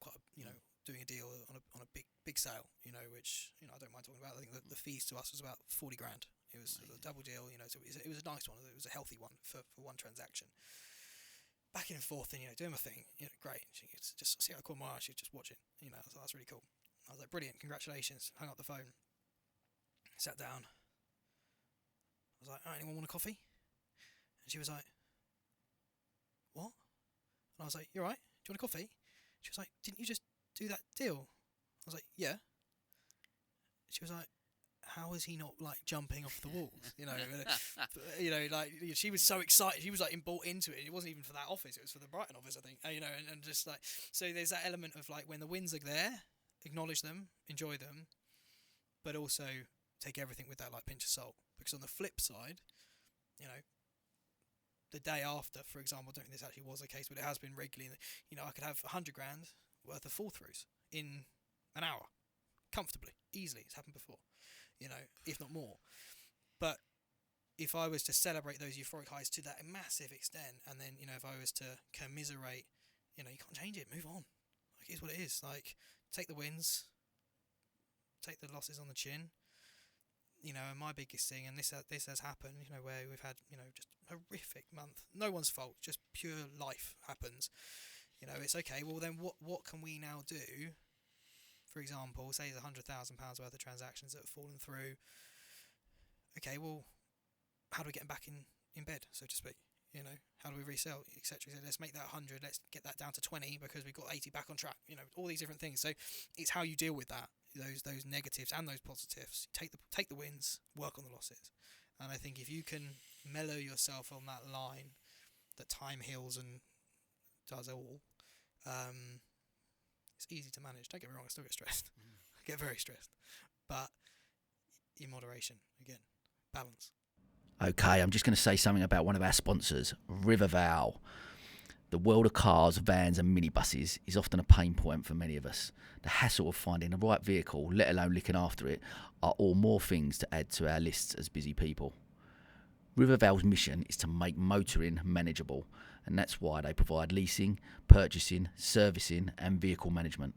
doing a deal on a big sale, you know, which, you know, I don't mind talking about. I think the fees to us was about 40 grand. It was a double deal, you know, so it was a nice one. It was a healthy one for one transaction. Back and forth, and, you know, doing my thing, you know, great. She just see how I caught my eye. She was just watching, you know. I was like, that's really cool. I was like, brilliant, congratulations. Hung up the phone, sat down. I was like, all right, anyone want a coffee? And she was like, what? And I was like, you all right? Do you want a coffee? She was like, didn't you just do that deal? I was like, yeah. She was like, how is he not like jumping off the walls? You know, like she was so excited. She was like bought into it. It wasn't even for that office. It was for the Brighton office, I think. You know, and just like, so there's that element of like, when the wins are there, acknowledge them, enjoy them, but also take everything with that like pinch of salt. Because on the flip side, you know, the day after, for example, I don't think this actually was the case, but it has been regularly. You know, I could have 100 grand worth of fall throughs in an hour, comfortably, easily. It's happened before, you know, if not more. But if I was to celebrate those euphoric highs to that massive extent, and then, you know, if I was to commiserate, you know, you can't change it. Move on. Like, it is what it is. Like, take the wins, take the losses on the chin. You know, and my biggest thing, and this has happened, you know, where we've had, you know, just horrific month. No one's fault, just pure life happens. You know, it's okay. Well, then what can we now do? For example, say there's £100,000 worth of transactions that have fallen through. Okay, well, how do we get them back in bed, so to speak? You know, how do we resell, etc. So let's make that 100. Let's get that down to 20 because we've got 80 back on track. You know, all these different things. So it's how you deal with that, those negatives and those positives. Take the wins, work on the losses. And I think if you can mellow yourself on that line, that time heals and does all, it's easy to manage. Don't get me wrong, I still get stressed. I get very stressed. But in moderation, again, balance. Okay, I'm just going to say something about one of our sponsors, Riverval. The world of cars, vans and minibuses is often a pain point for many of us. The hassle of finding the right vehicle, let alone looking after it, are all more things to add to our lists as busy people. Riverval's mission is to make motoring manageable, and that's why they provide leasing, purchasing, servicing and vehicle management.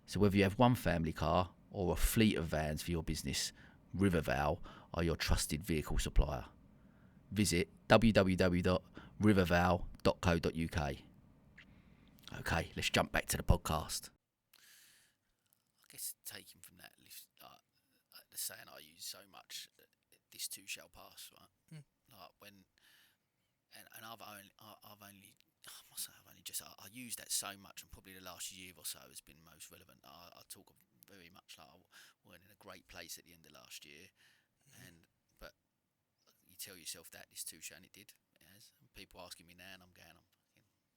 So whether you have one family car or a fleet of vans for your business, Riverval are your trusted vehicle supplier. Visit www.riverval.co.uk. Okay, let's jump back to the podcast. I guess taking from that, the saying I use so much, this too shall pass, right? Like when, and I've only, I must say, I use that so much, and probably the last year or so has been most relevant. I talk very much like we're in a great place at the end of last year, but you tell yourself that this too shall, and it did. It has. And people asking me now, and I'm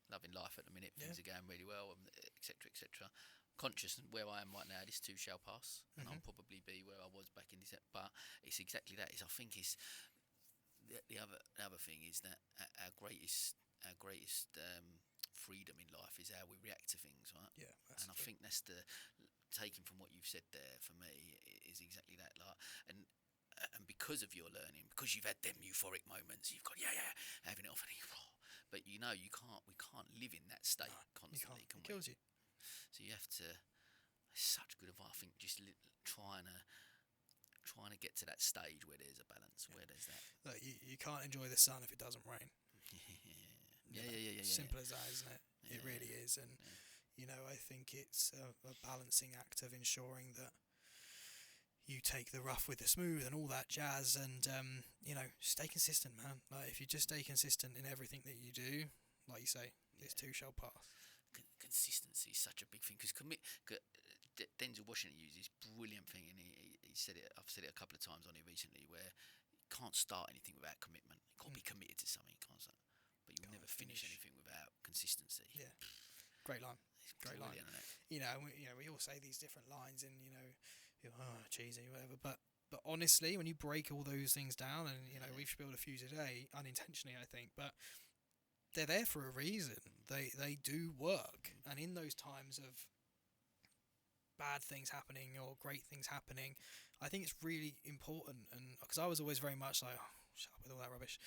loving life at the minute. Things are going really well, etc., etc. Conscious of where I am right now, this too shall pass, and I'll probably be where I was back in December. But it's exactly that. I think it's the other thing is that our greatest freedom in life is how we react to things, right? Yeah, and I think that's the taking from what you've said there for me is exactly that. Like, and because of your learning, because you've had them euphoric moments, you've got having it off, and but we can't live in that state constantly. It kills you. So you have to It's such good advice. I think just trying to get to that stage where there's a balance, where there's that. Look, you can't enjoy the sun if it doesn't rain. Yeah. Simple as that, isn't it? It really is. And I think it's a balancing act of ensuring that you take the rough with the smooth and all that jazz, and stay consistent, man. Like, if you just stay consistent in everything that you do, like you say, this too shall pass. Consistency is such a big thing, because Denzel Washington uses this brilliant thing, and he said it. I've said it a couple of times on here recently, where you can't start anything without commitment. You got to be committed to something. You can't start, but you'll never finish anything without consistency. Yeah, great line. Great line. We all say these different lines, and cheesy, whatever. But honestly, when you break all those things down, and we've spilled a few today unintentionally, I think, but they're there for a reason. They do work, and in those times of bad things happening or great things happening, I think it's really important. And because I was always very much like, shut up with all that rubbish.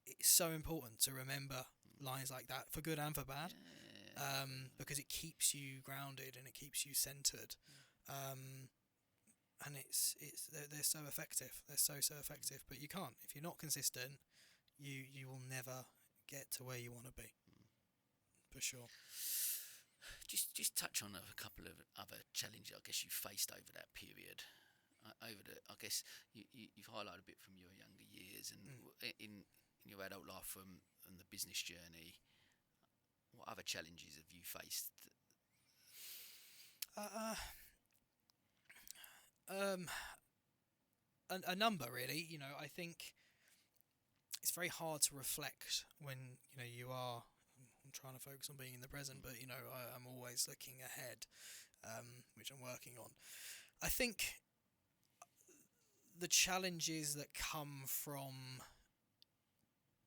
It's so important to remember lines like that, for good and for bad, because it keeps you grounded and it keeps you centered. And they're so effective. They're so effective. But you can't, if you're not consistent, you will never get to where you want to be. For sure. Just touch on a couple of other challenges I guess you faced over that period. I guess you've highlighted a bit from your younger years, and in your adult life, from the business journey. What other challenges have you faced? A number, really. I think it's very hard to reflect when you are. I'm trying to focus on being in the present, but I'm always looking ahead, which I'm working on. I think the challenges that come from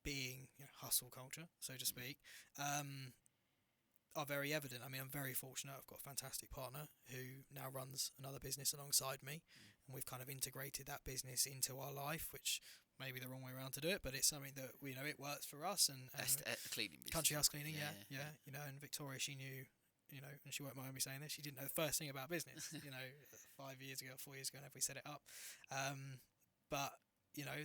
being hustle culture, so to speak, are very evident. I mean, I'm very fortunate. I've got a fantastic partner who now runs another business alongside me, and we've kind of integrated that business into our life, which may be the wrong way around to do it, but it's something that it works for us. And that's the cleaning business. Country house cleaning, yeah. And Victoria, she knew, and she won't mind me saying this, she didn't know the first thing about business. 4 years ago, whenever we set it up, but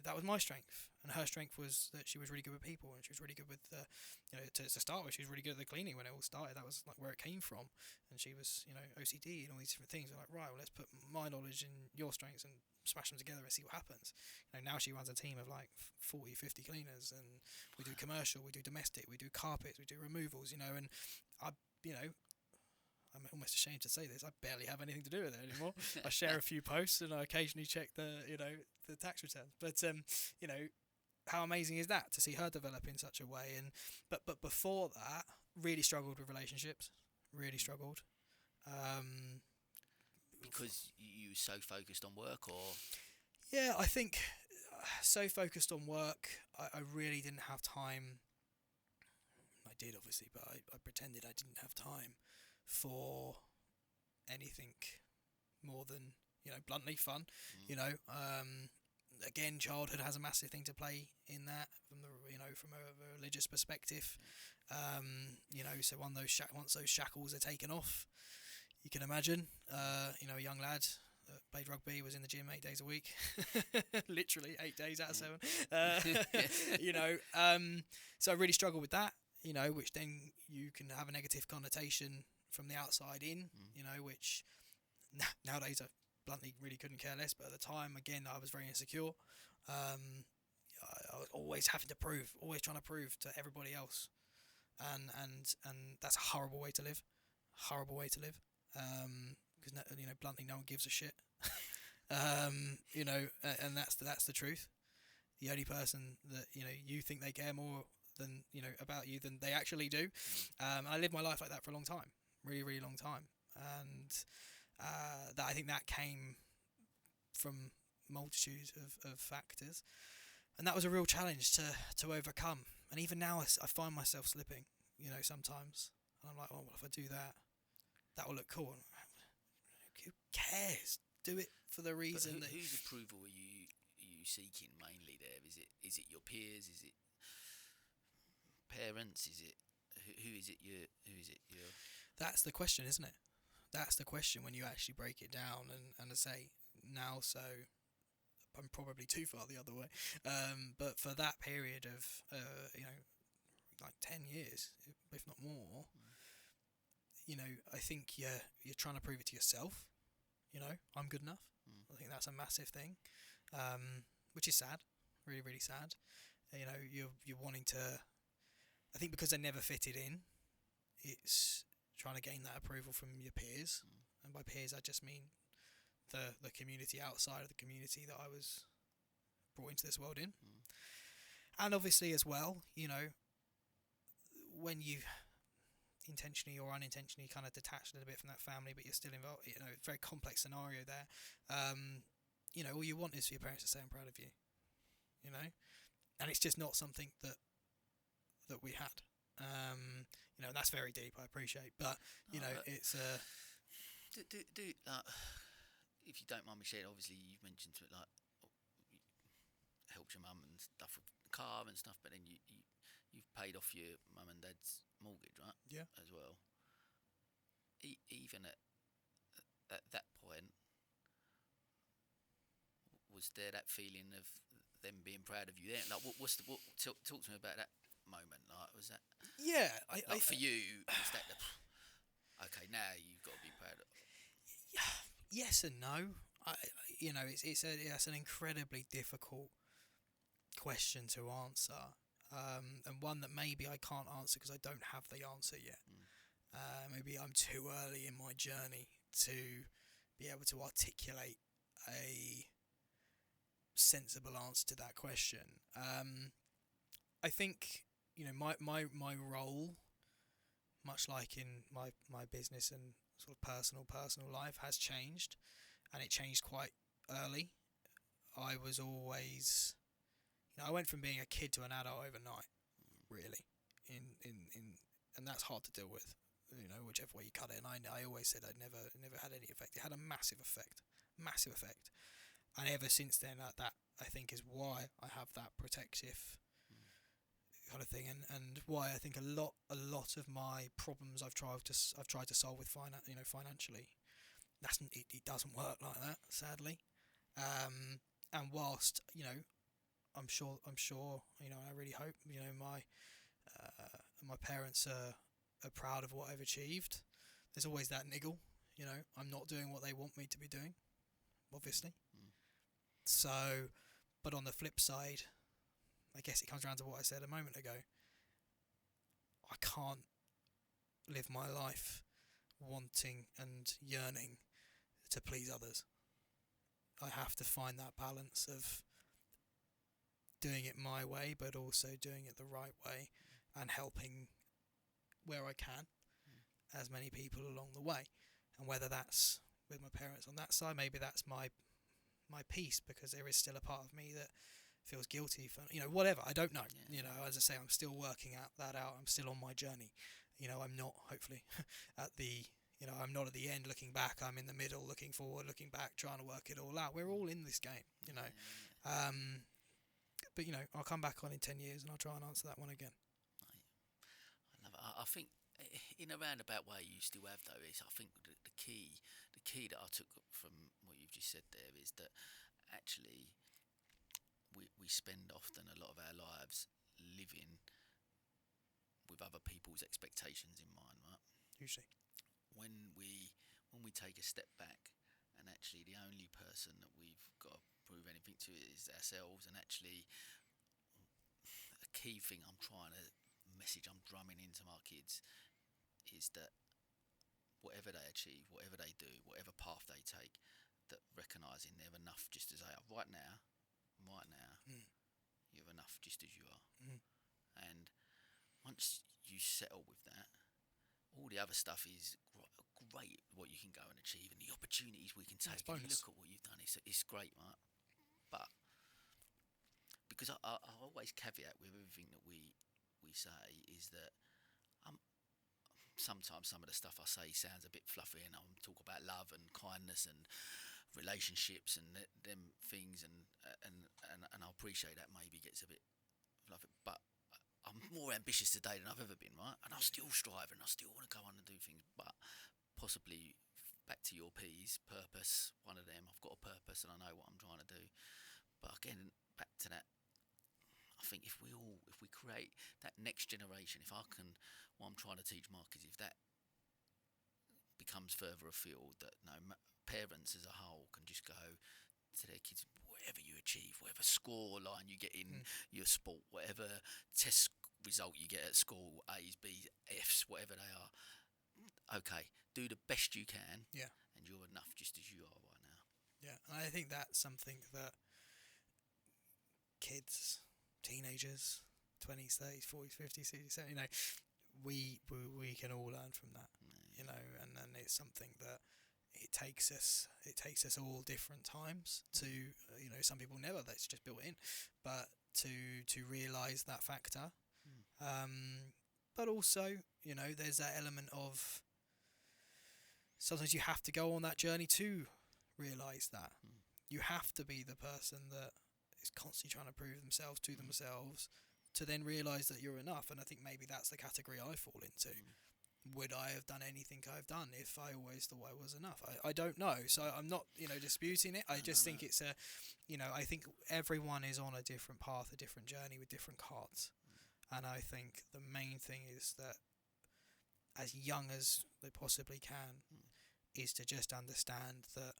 that was my strength, and her strength was that she was really good with people, and she was really good with to start with, she was really good at the cleaning when it all started. That was like where it came from, and she was OCD and all these different things. I'm like, right, well, let's put my knowledge and your strengths and smash them together and see what happens. Now she runs a team of like 40, 50 cleaners, and we do commercial, we do domestic, we do carpets, we do removals, and I'm almost ashamed to say this, I barely have anything to do with it anymore. I share a few posts, and I occasionally check the tax returns. But how amazing is that to see her develop in such a way? And but before that, really struggled with relationships. Really struggled. Because you were so focused on work, or? Yeah, I think so focused on work, I really didn't have time. I did, obviously, but I pretended I didn't have time for anything more than bluntly fun. Again, childhood has a massive thing to play in that, from a religious perspective. So once those shackles are taken off, you can imagine a young lad that played rugby, was in the gym 8 days a week, literally 8 days out of 7. So I really struggled with that, which then you can have a negative connotation from the outside in, which nowadays I bluntly really couldn't care less. But at the time, again, I was very insecure. I was always having to prove, always trying to prove to everybody else, and that's a horrible way to live. Because bluntly, no one gives a shit. And that's the truth. The only person that you think they care more than about you than they actually do. I lived my life like that for a long time, really, really long time, and that I think that came from multitudes of factors, and that was a real challenge to overcome. And even now, I find myself slipping, sometimes, and I'm like, oh, well, if I do that, that will look cool. Who cares? Do it for the reason. But whose approval are you seeking mainly there? Is it your peers? Is it parents? Is it who is it? Who is it? Your. That's the question, isn't it? that's the question when you actually break it down. And I say now, so I'm probably too far the other way. But for that period of, like 10 years, if not more, I think you're trying to prove it to yourself. I'm good enough. I think that's a massive thing, which is sad, really, really sad. You're wanting to. I think because I never fitted in, it's trying to gain that approval from your peers, and by peers I just mean the community outside of the community that I was brought into this world in. And obviously as well, when you intentionally or unintentionally kind of detach a little bit from that family, but you're still involved, very complex scenario there. All you want is for your parents to say I'm proud of you, and it's just not something that we had. That's very deep, I appreciate, but it's if you don't mind me sharing, obviously you've mentioned to it like helped your mum and stuff with the car and stuff, but then you've paid off your mum and dad's mortgage, right? Yeah. As well. Even at that point, was there that feeling of them being proud of you then? Like, talk to me about that moment. Like, was that? Yeah, for you, was that the? Okay, now you've got to be proud of. Yes and no. It's an incredibly difficult question to answer, and one that maybe I can't answer because I don't have the answer yet. Maybe I'm too early in my journey to be able to articulate a sensible answer to that question. I think my role, much like in my business and sort of personal life, has changed, and it changed quite early. I was always, I went from being a kid to an adult overnight, really, and that's hard to deal with, whichever way you cut it. And I always said I'd never had any effect. It had a massive effect, and ever since then, that I think is why I have that protective kind of thing, and why I think a lot of my problems I've tried to solve with financially, it doesn't work like that, sadly. And whilst I'm sure I really hope my parents are proud of what I've achieved. There's always that niggle, I'm not doing what they want me to be doing, obviously. So, but on the flip side, I guess it comes around to what I said a moment ago. I can't live my life wanting and yearning to please others. I have to find that balance of doing it my way, but also doing it the right way, and helping where I can as many people along the way. And whether that's with my parents on that side, maybe that's my piece, because there is still a part of me that feels guilty for whatever, I don't know. As I say, I'm still working that out. I'm still on my journey. I'm not hopefully at the I'm not at the end looking back. I'm in the middle, looking forward, looking back, trying to work it all out. We're all in this game, but I'll come back on in 10 years and I'll try and answer that one again. I love it. I think in a roundabout way you still have, though, is I think the key that I took from what you've just said there is that actually we spend often a lot of our lives living with other people's expectations in mind, right? Usually. When we take a step back, and actually the only person that we've got to prove anything to is ourselves, and actually a key thing I'm drumming into my kids is that whatever they achieve, whatever they do, whatever path they take, that recognising they're enough just as they are right now, you're enough just as you are. And once you settle with that, all the other stuff is great, what you can go and achieve and the opportunities we can take. And you look at what you've done, it's great, right? But because I always caveat with everything that we say is that sometimes some of the stuff I say sounds a bit fluffy, and I'm talk about love and kindness and relationships and them things, and I appreciate that maybe gets a bit fluffy, but I'm more ambitious today than I've ever been, right? And I still strive and I still want to go on and do things, but possibly back to your P's, purpose, one of them. I've got a purpose and I know what I'm trying to do. But again, back to that, I think if we create that next generation, if I can, what I'm trying to teach Mark is if that becomes further afield, that parents as a whole can just go to their kids, whatever you achieve, whatever score line you get in your sport, whatever test result you get at school, A's, B's, F's, whatever they are, okay, do the best you can, and you're enough just as you are right now. Yeah, and I think that's something that kids, teenagers, 20s, 30s, 40s, 50s, 60s, 70s, you know, we can all learn from that, you know, and it's something that it takes us all different times to, you know, some people never, that's just built in, but to realise that factor. But also, you know, there's that element of sometimes you have to go on that journey to realise that. You have to be the person that is constantly trying to prove themselves to themselves to then realise that you're enough. And I think maybe that's the category I fall into. Would I have done anything I've done if I always thought I was enough? I don't know. So I'm not, you know, disputing it. I just think it's a, you know, I think everyone is on a different path, a different journey with different cards. And I think the main thing is that as young as they possibly can is to just understand that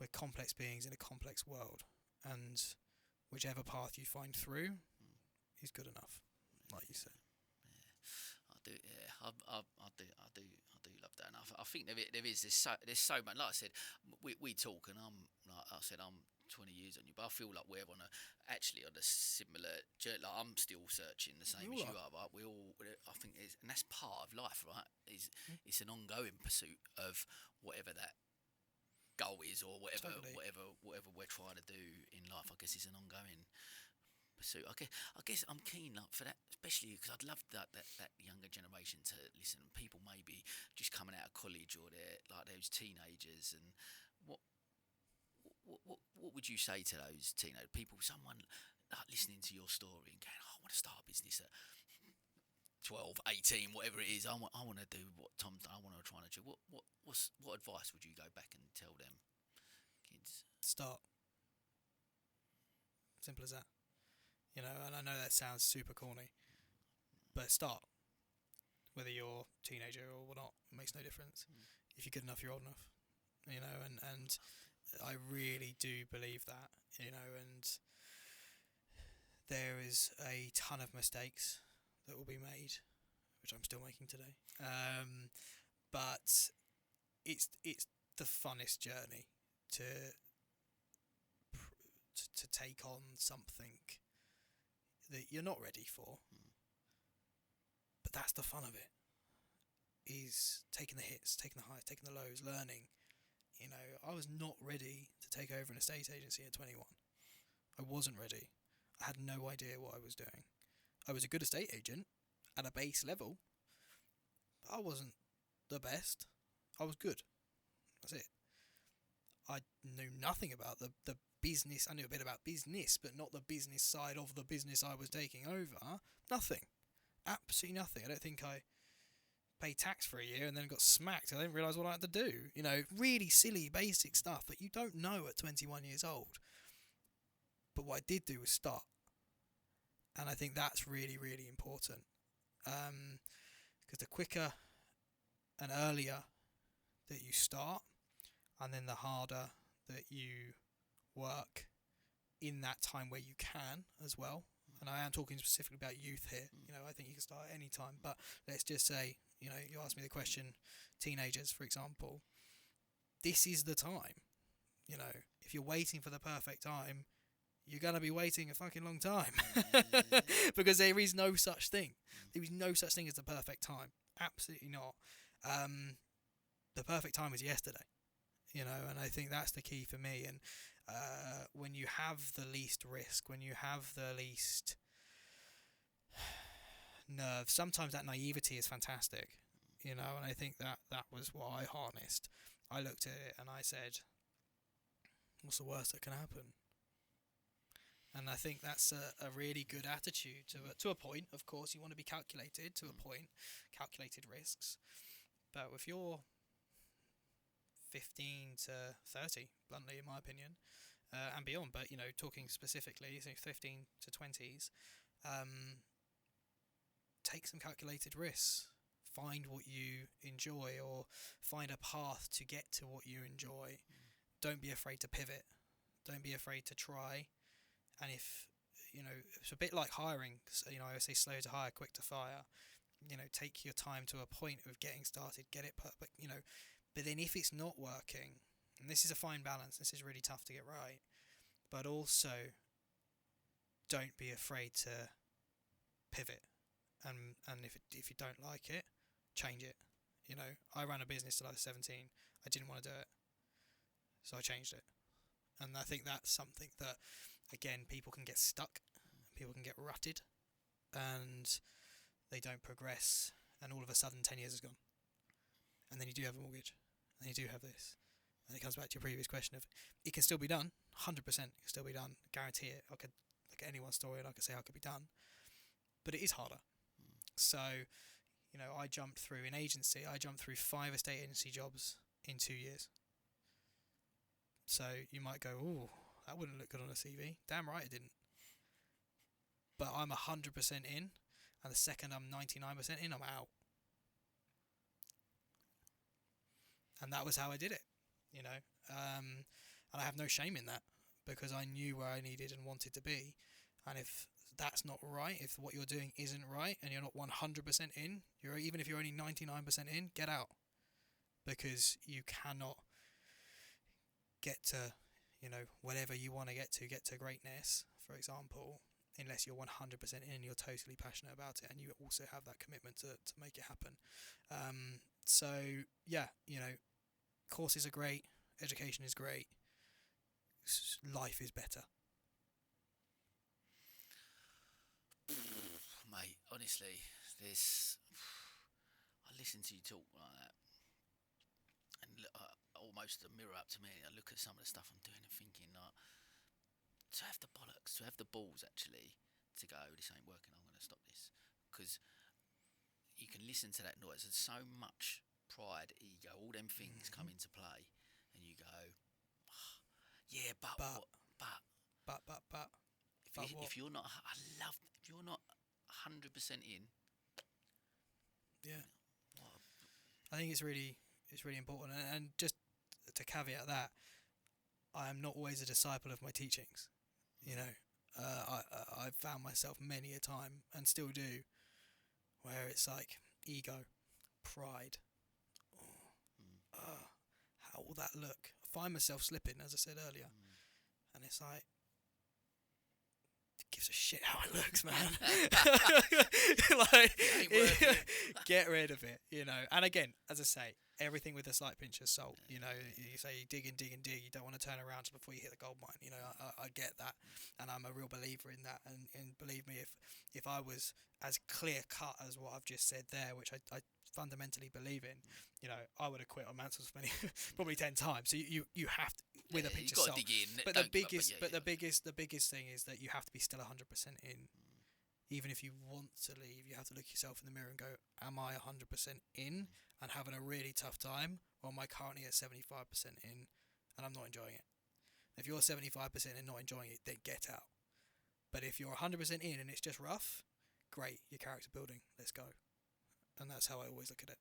we're complex beings in a complex world, and whichever path you find through is good enough, like you said. I do love that, and I think there's so much. Like I said, we talk, and I'm 20 years on you, but I feel like we're on a similar journey. Like I'm still searching the same as you are, right? I think and that's part of life, right? It's an ongoing pursuit of whatever that goal is, or whatever we're trying to do in life. I guess it's an ongoing pursuit. I guess I'm keen for that, especially because I'd love that younger generation to listen. People maybe just coming out of college, or they're like those teenagers, and what would you say to those teenage people? Someone like listening to your story and going, I want to start a business at 12, 18, whatever it is. I want to do what Tom's done. I want to try and achieve. What advice would you go back and tell them kids? Start. Simple as that. You know, and I know that sounds super corny, but start. Whether you're a teenager or not, it makes no difference. If you're good enough, you're old enough. You know, and I really do believe that, you know, and there is a ton of mistakes that will be made, which I'm still making today. But it's the funnest journey to take on something that you're not ready for. But that's the fun of it, is taking the hits, taking the highs, taking the lows, learning. You know, I was not ready to take over an estate agency at 21. I wasn't ready. I had no idea what I was doing. I was a good estate agent at a base level, but I wasn't the best. I was good. That's it. I knew nothing about the business. I knew a bit about business, but not the business side of the business I was taking over. Nothing. Absolutely nothing. I don't think I paid tax for a year and then got smacked. I didn't realise what I had to do. You know, really silly, basic stuff that you don't know at 21 years old. But what I did do was start. And I think that's really, really important. Because the quicker and earlier that you start, and then the harder that you work in that time where you can as well. And I am talking specifically about youth here. You know, I think you can start at any time. But let's just say, you know, you asked me the question, teenagers, for example. This is the time. You know, if you're waiting for the perfect time, you're going to be waiting a fucking long time. Because there is no such thing. There is no such thing as the perfect time. Absolutely not. The perfect time is yesterday. You know, and I think that's the key for me. And when you have the least risk, when you have the least nerve, sometimes that naivety is fantastic. You know, and I think that was what I harnessed. I looked at it and I said, what's the worst that can happen? And I think that's a really good attitude to a point. Of course, you want to be calculated to a point, calculated risks. But if you're 15 to 30, bluntly, in my opinion, and beyond. But, you know, talking specifically, so 15 to 20s, take some calculated risks. Find what you enjoy, or find a path to get to what you enjoy. Don't be afraid to pivot. Don't be afraid to try. And if, you know, it's a bit like hiring. So, you know, I always say slow to hire, quick to fire. You know, take your time to a point of getting started, get it, but you know, but then if it's not working, and this is a fine balance, this is really tough to get right, but also don't be afraid to pivot, and if you don't like it, change it. You know, I ran a business till I was 17. I didn't want to do it, so I changed it. And I think that's something that, again, people can get stuck, people can get rutted, and they don't progress, and all of a sudden 10 years is gone. And then you do have a mortgage, and you do have this. And it comes back to your previous question of, it can still be done, 100% it can still be done, guarantee it. I could look at anyone's story and I could say how it could be done. But it is harder. So, you know, I jumped through 5 estate agency jobs in 2 years. So you might go, ooh, that wouldn't look good on a CV. Damn right it didn't. But I'm 100% in, and the second I'm 99% in, I'm out. And that was how I did it, you know. And I have no shame in that, because I knew where I needed and wanted to be. And if that's not right, if what you're doing isn't right, and you're not 100% in, even if you're only 99% in, get out. Because you cannot get to, you know, whatever you want to get to greatness, for example, unless you're 100% in, you're totally passionate about it, and you also have that commitment to make it happen. So, yeah, you know, courses are great, education is great, life is better. Mate, honestly, I listen to you talk like that, and look, almost a mirror up to me. I look at some of the stuff I'm doing and thinking, like, to have the bollocks, to have the balls actually, to go, this ain't working, I'm going to stop this. Because you can listen to that noise, and so much pride, ego, all them things come into play, and you go, oh, yeah, but what? If you're not, if you're not 100% in, yeah, I think it's really important. And just to caveat that, I am not always a disciple of my teachings. You know, I've found myself many a time, and still do, where it's like ego, pride. How will that look? I find myself slipping, as I said earlier, and it's like, gives a shit how it looks, man. Like, get rid of it, you know. And again, as I say, everything with a slight pinch of salt. You know, you say you dig and dig and dig. You don't want to turn around just before you hit the gold mine. You know, I get that, and I'm a real believer in that. And believe me, if I was as clear cut as what I've just said there, which I fundamentally believe in, you know, I would have quit on Mansell's probably 10 times. So you have to, with a pinch of salt. Dig in, but the biggest thing is that you have to be still 100% in. Even if you want to leave, you have to look yourself in the mirror and go, am I 100% in and having a really tough time, or am I currently at 75% in and I'm not enjoying it? If you're 75% and not enjoying it, then get out. But if you're 100% in and it's just rough, great, your character building, let's go. And that's how I always look at it.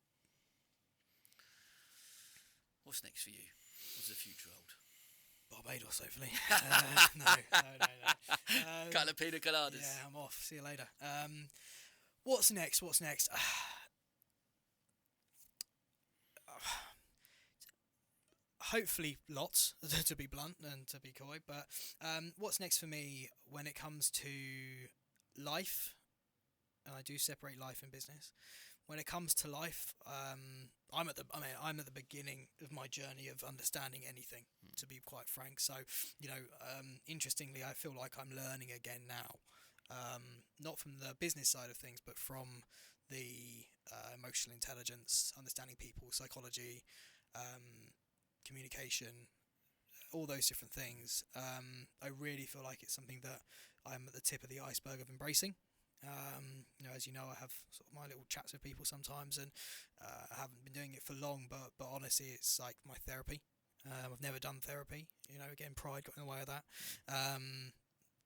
What's next for you? What's the future hold? Barbados, hopefully. No. Couple of pina coladas. Yeah, I'm off. See you later. What's next? Hopefully lots, to be blunt and to be coy. But what's next for me when it comes to life, and I do separate life and business. When it comes to life, I'm at the beginning of my journey of understanding anything, to be quite frank. So, you know, interestingly, I feel like I'm learning again now, not from the business side of things, but from the emotional intelligence, understanding people, psychology, communication, all those different things. I really feel like it's something that I'm at the tip of the iceberg of embracing. You know, as you know, I have sort of my little chats with people sometimes, and I haven't been doing it for long, but honestly, it's like my therapy. I've never done therapy, again, pride got in the way of that.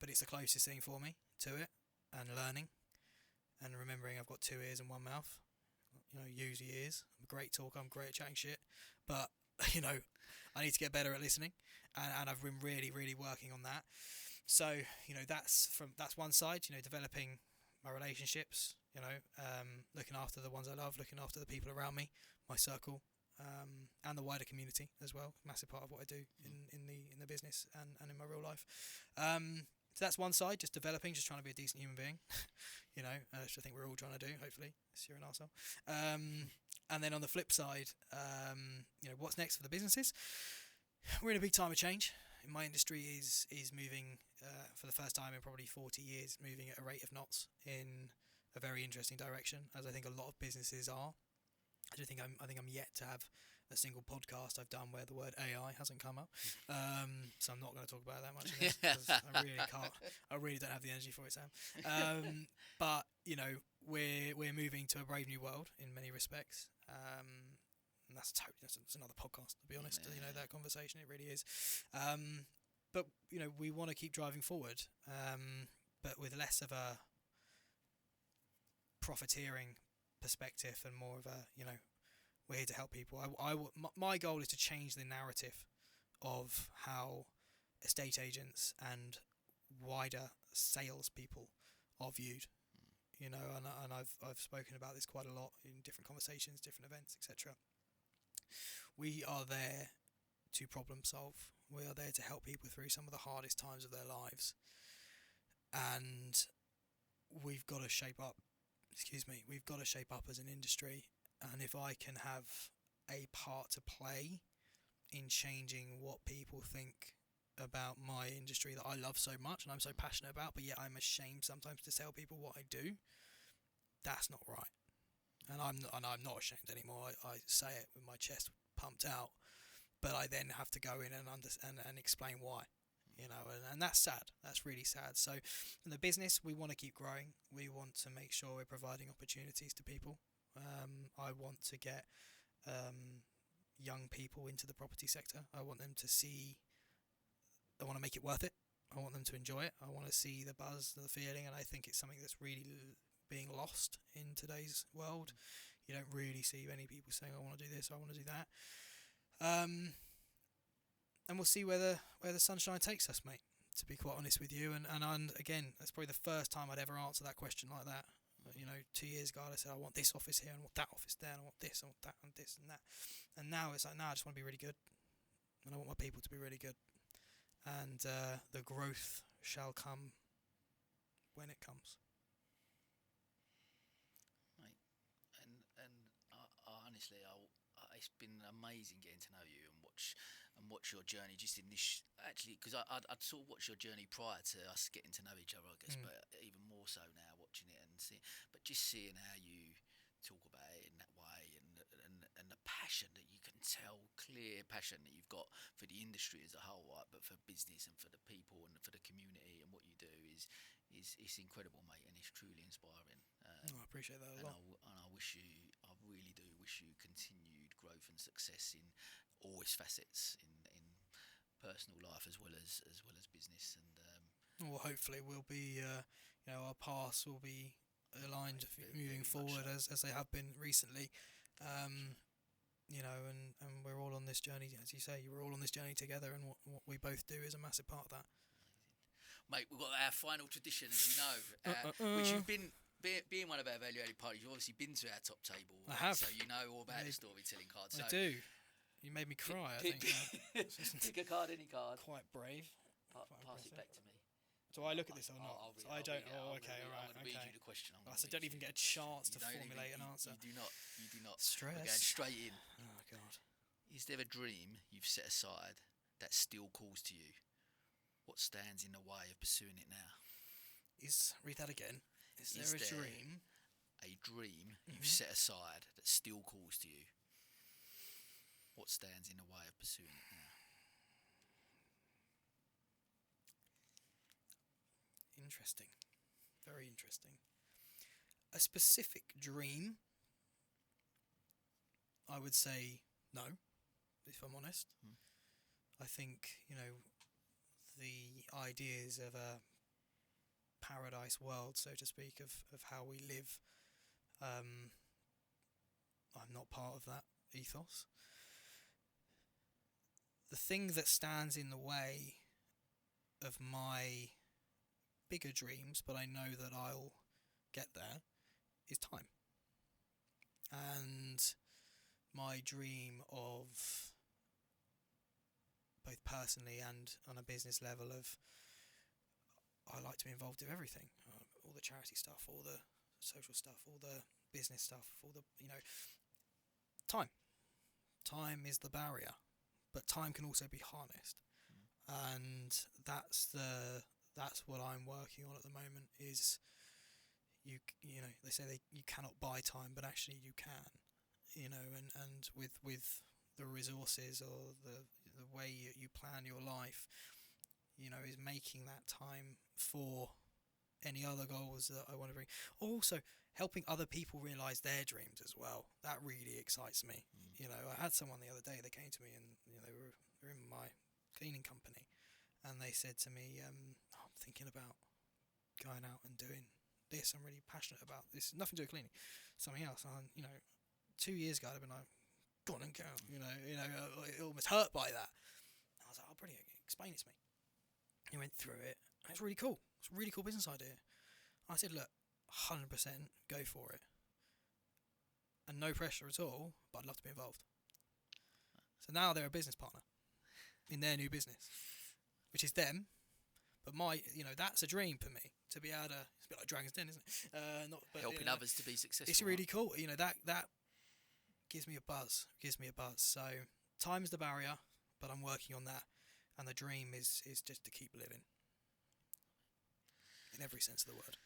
But it's the closest thing for me to it, and learning, and remembering I've got 2 ears and 1 mouth. Use your ears. I'm a great talker. I'm great at chatting shit, but I need to get better at listening, and I've been really, really working on that. So that's one side. Developing my relationships. Looking after the ones I love, looking after the people around me, my circle, and the wider community as well. Massive part of what I do in the business and in my real life. So that's one side, just developing, just trying to be a decent human being, which I think we're all trying to do, hopefully, if you're an arsehole. And then on the flip side, what's next for the businesses? We're in a big time of change. My industry is moving, for the first time in probably 40 years, moving at a rate of knots in a very interesting direction, as I think a lot of businesses are. I think I'm yet to have a single podcast I've done where the word AI hasn't come up. So I'm not going to talk about that much in this, because I really can't. I really don't have the energy for it, Sam. But we're moving to a brave new world in many respects. And that's another podcast, to be honest. That conversation, it really is. But we want to keep driving forward, but with less of a profiteering perspective and more of a we're here to help people. My goal is to change the narrative of how estate agents and wider salespeople are viewed. And I've spoken about this quite a lot in different conversations, different events, etc. We are there to problem solve. We are there to help people through some of the hardest times of their lives, and we've got to shape up. We've got to shape up as an industry, and if I can have a part to play in changing what people think about my industry that I love so much and I'm so passionate about, but yet I'm ashamed sometimes to tell people what I do, that's not right. And I'm not ashamed anymore. I say it with my chest pumped out, but I then have to go in and explain why. And that's sad. That's really sad. So in the business, we want to keep growing. We want to make sure we're providing opportunities to people. I want to get young people into the property sector. I want them to make it worth it. I want them to enjoy it. I want to see the buzz, the feeling, and I think it's something that's really being lost in today's world. You don't really see many people saying, I want to do this, I want to do that. And we'll see where the sunshine takes us, mate, to be quite honest with you. And again, that's probably the first time I'd ever answer that question like that. 2 years ago, I said, I want this office here, and I want that office there, and I want this, and I want that, and this, and that. And now it's like, I just want to be really good. And I want my people to be really good. And the growth shall come when it comes. Mate, and honestly, it's been amazing getting to know you and watch your journey just in this. Actually, because I'd sort of watched your journey prior to us getting to know each other, I guess, but even more so now watching it and seeing how you talk about it in that way, and the passion that you can tell, clear passion that you've got for the industry as a whole, right? But for business and for the people and for the community and what you do is it's incredible, mate, and it's truly inspiring. I appreciate that a lot. And I really do wish you continued growth and success in all its facets, in personal life as well as business. And well, hopefully we'll be, our paths will be aligned moving forward as they have been recently. And we're all on this journey, as you say, we're all on this journey together, and what we both do is a massive part of that. Mate, we've got our final tradition, as you know, which you've been. Being one of our value-added parties, you've obviously been to our top table. I have. So you know all about the storytelling card. I do. You made me cry, I think. Pick a card, any card. Quite brave. Pass it back to me. Do I look at this or not? I don't. Okay, all right. I'm going to read you the question. I don't even get a chance to formulate an answer. You do not. Stress. We're going straight in. Oh, God. Is there a dream you've set aside that still calls to you? What stands in the way of pursuing it now? Read that again. Is there a dream? A dream you've set aside that still calls to you? What stands in the way of pursuing it now? Interesting. Very interesting. A specific dream, I would say no, if I'm honest. I think, the ideas of a paradise world, so to speak, of how we live, I'm not part of that ethos. The thing that stands in the way of my bigger dreams, but I know that I'll get there, is time. And my dream of, both personally and on a business level, of I like to be involved with everything, all the charity stuff, all the social stuff, all the business stuff, all the, time is the barrier, but time can also be harnessed. And that's what I'm working on at the moment. Is they say you cannot buy time, but actually you can, and with the resources or the way you plan your life, is making that time for any other goals that I want to bring. Also, helping other people realise their dreams as well. That really excites me. I had someone the other day, they came to me and they were in my cleaning company, and they said to me, I'm thinking about going out and doing this. I'm really passionate about this. Nothing to do with cleaning, something else. And 2 years ago I'd have been like, go on and go. Almost hurt by that. And I was like, oh, brilliant. Explain it to me. He went through it. And it's really cool. It's a really cool business idea. And I said, look, 100% go for it. And no pressure at all, but I'd love to be involved. So now they're a business partner in their new business, which is them. But that's a dream for me, to be able to. It's a bit like Dragon's Den, isn't it? Helping others to be successful. It's really cool. That gives me a buzz. So time is the barrier, but I'm working on that, and the dream is just to keep living. In every sense of the word.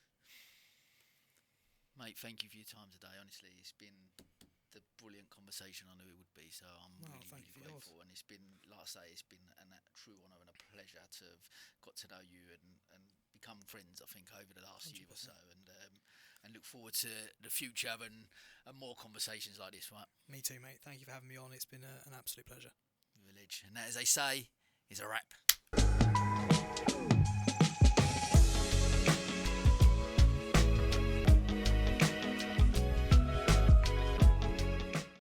Mate, thank you for your time today. Honestly, it's been the brilliant conversation I knew it would be, so I'm really grateful. And it's been, like I say, it's been a true honour and a pleasure to have got to know you and become friends, I think, over the last 100%. Year or so, and look forward to the future and more conversations like this, right? Me too, mate. Thank you for having me on. It's been an absolute pleasure. You're a legend. And that, as they say, is a wrap.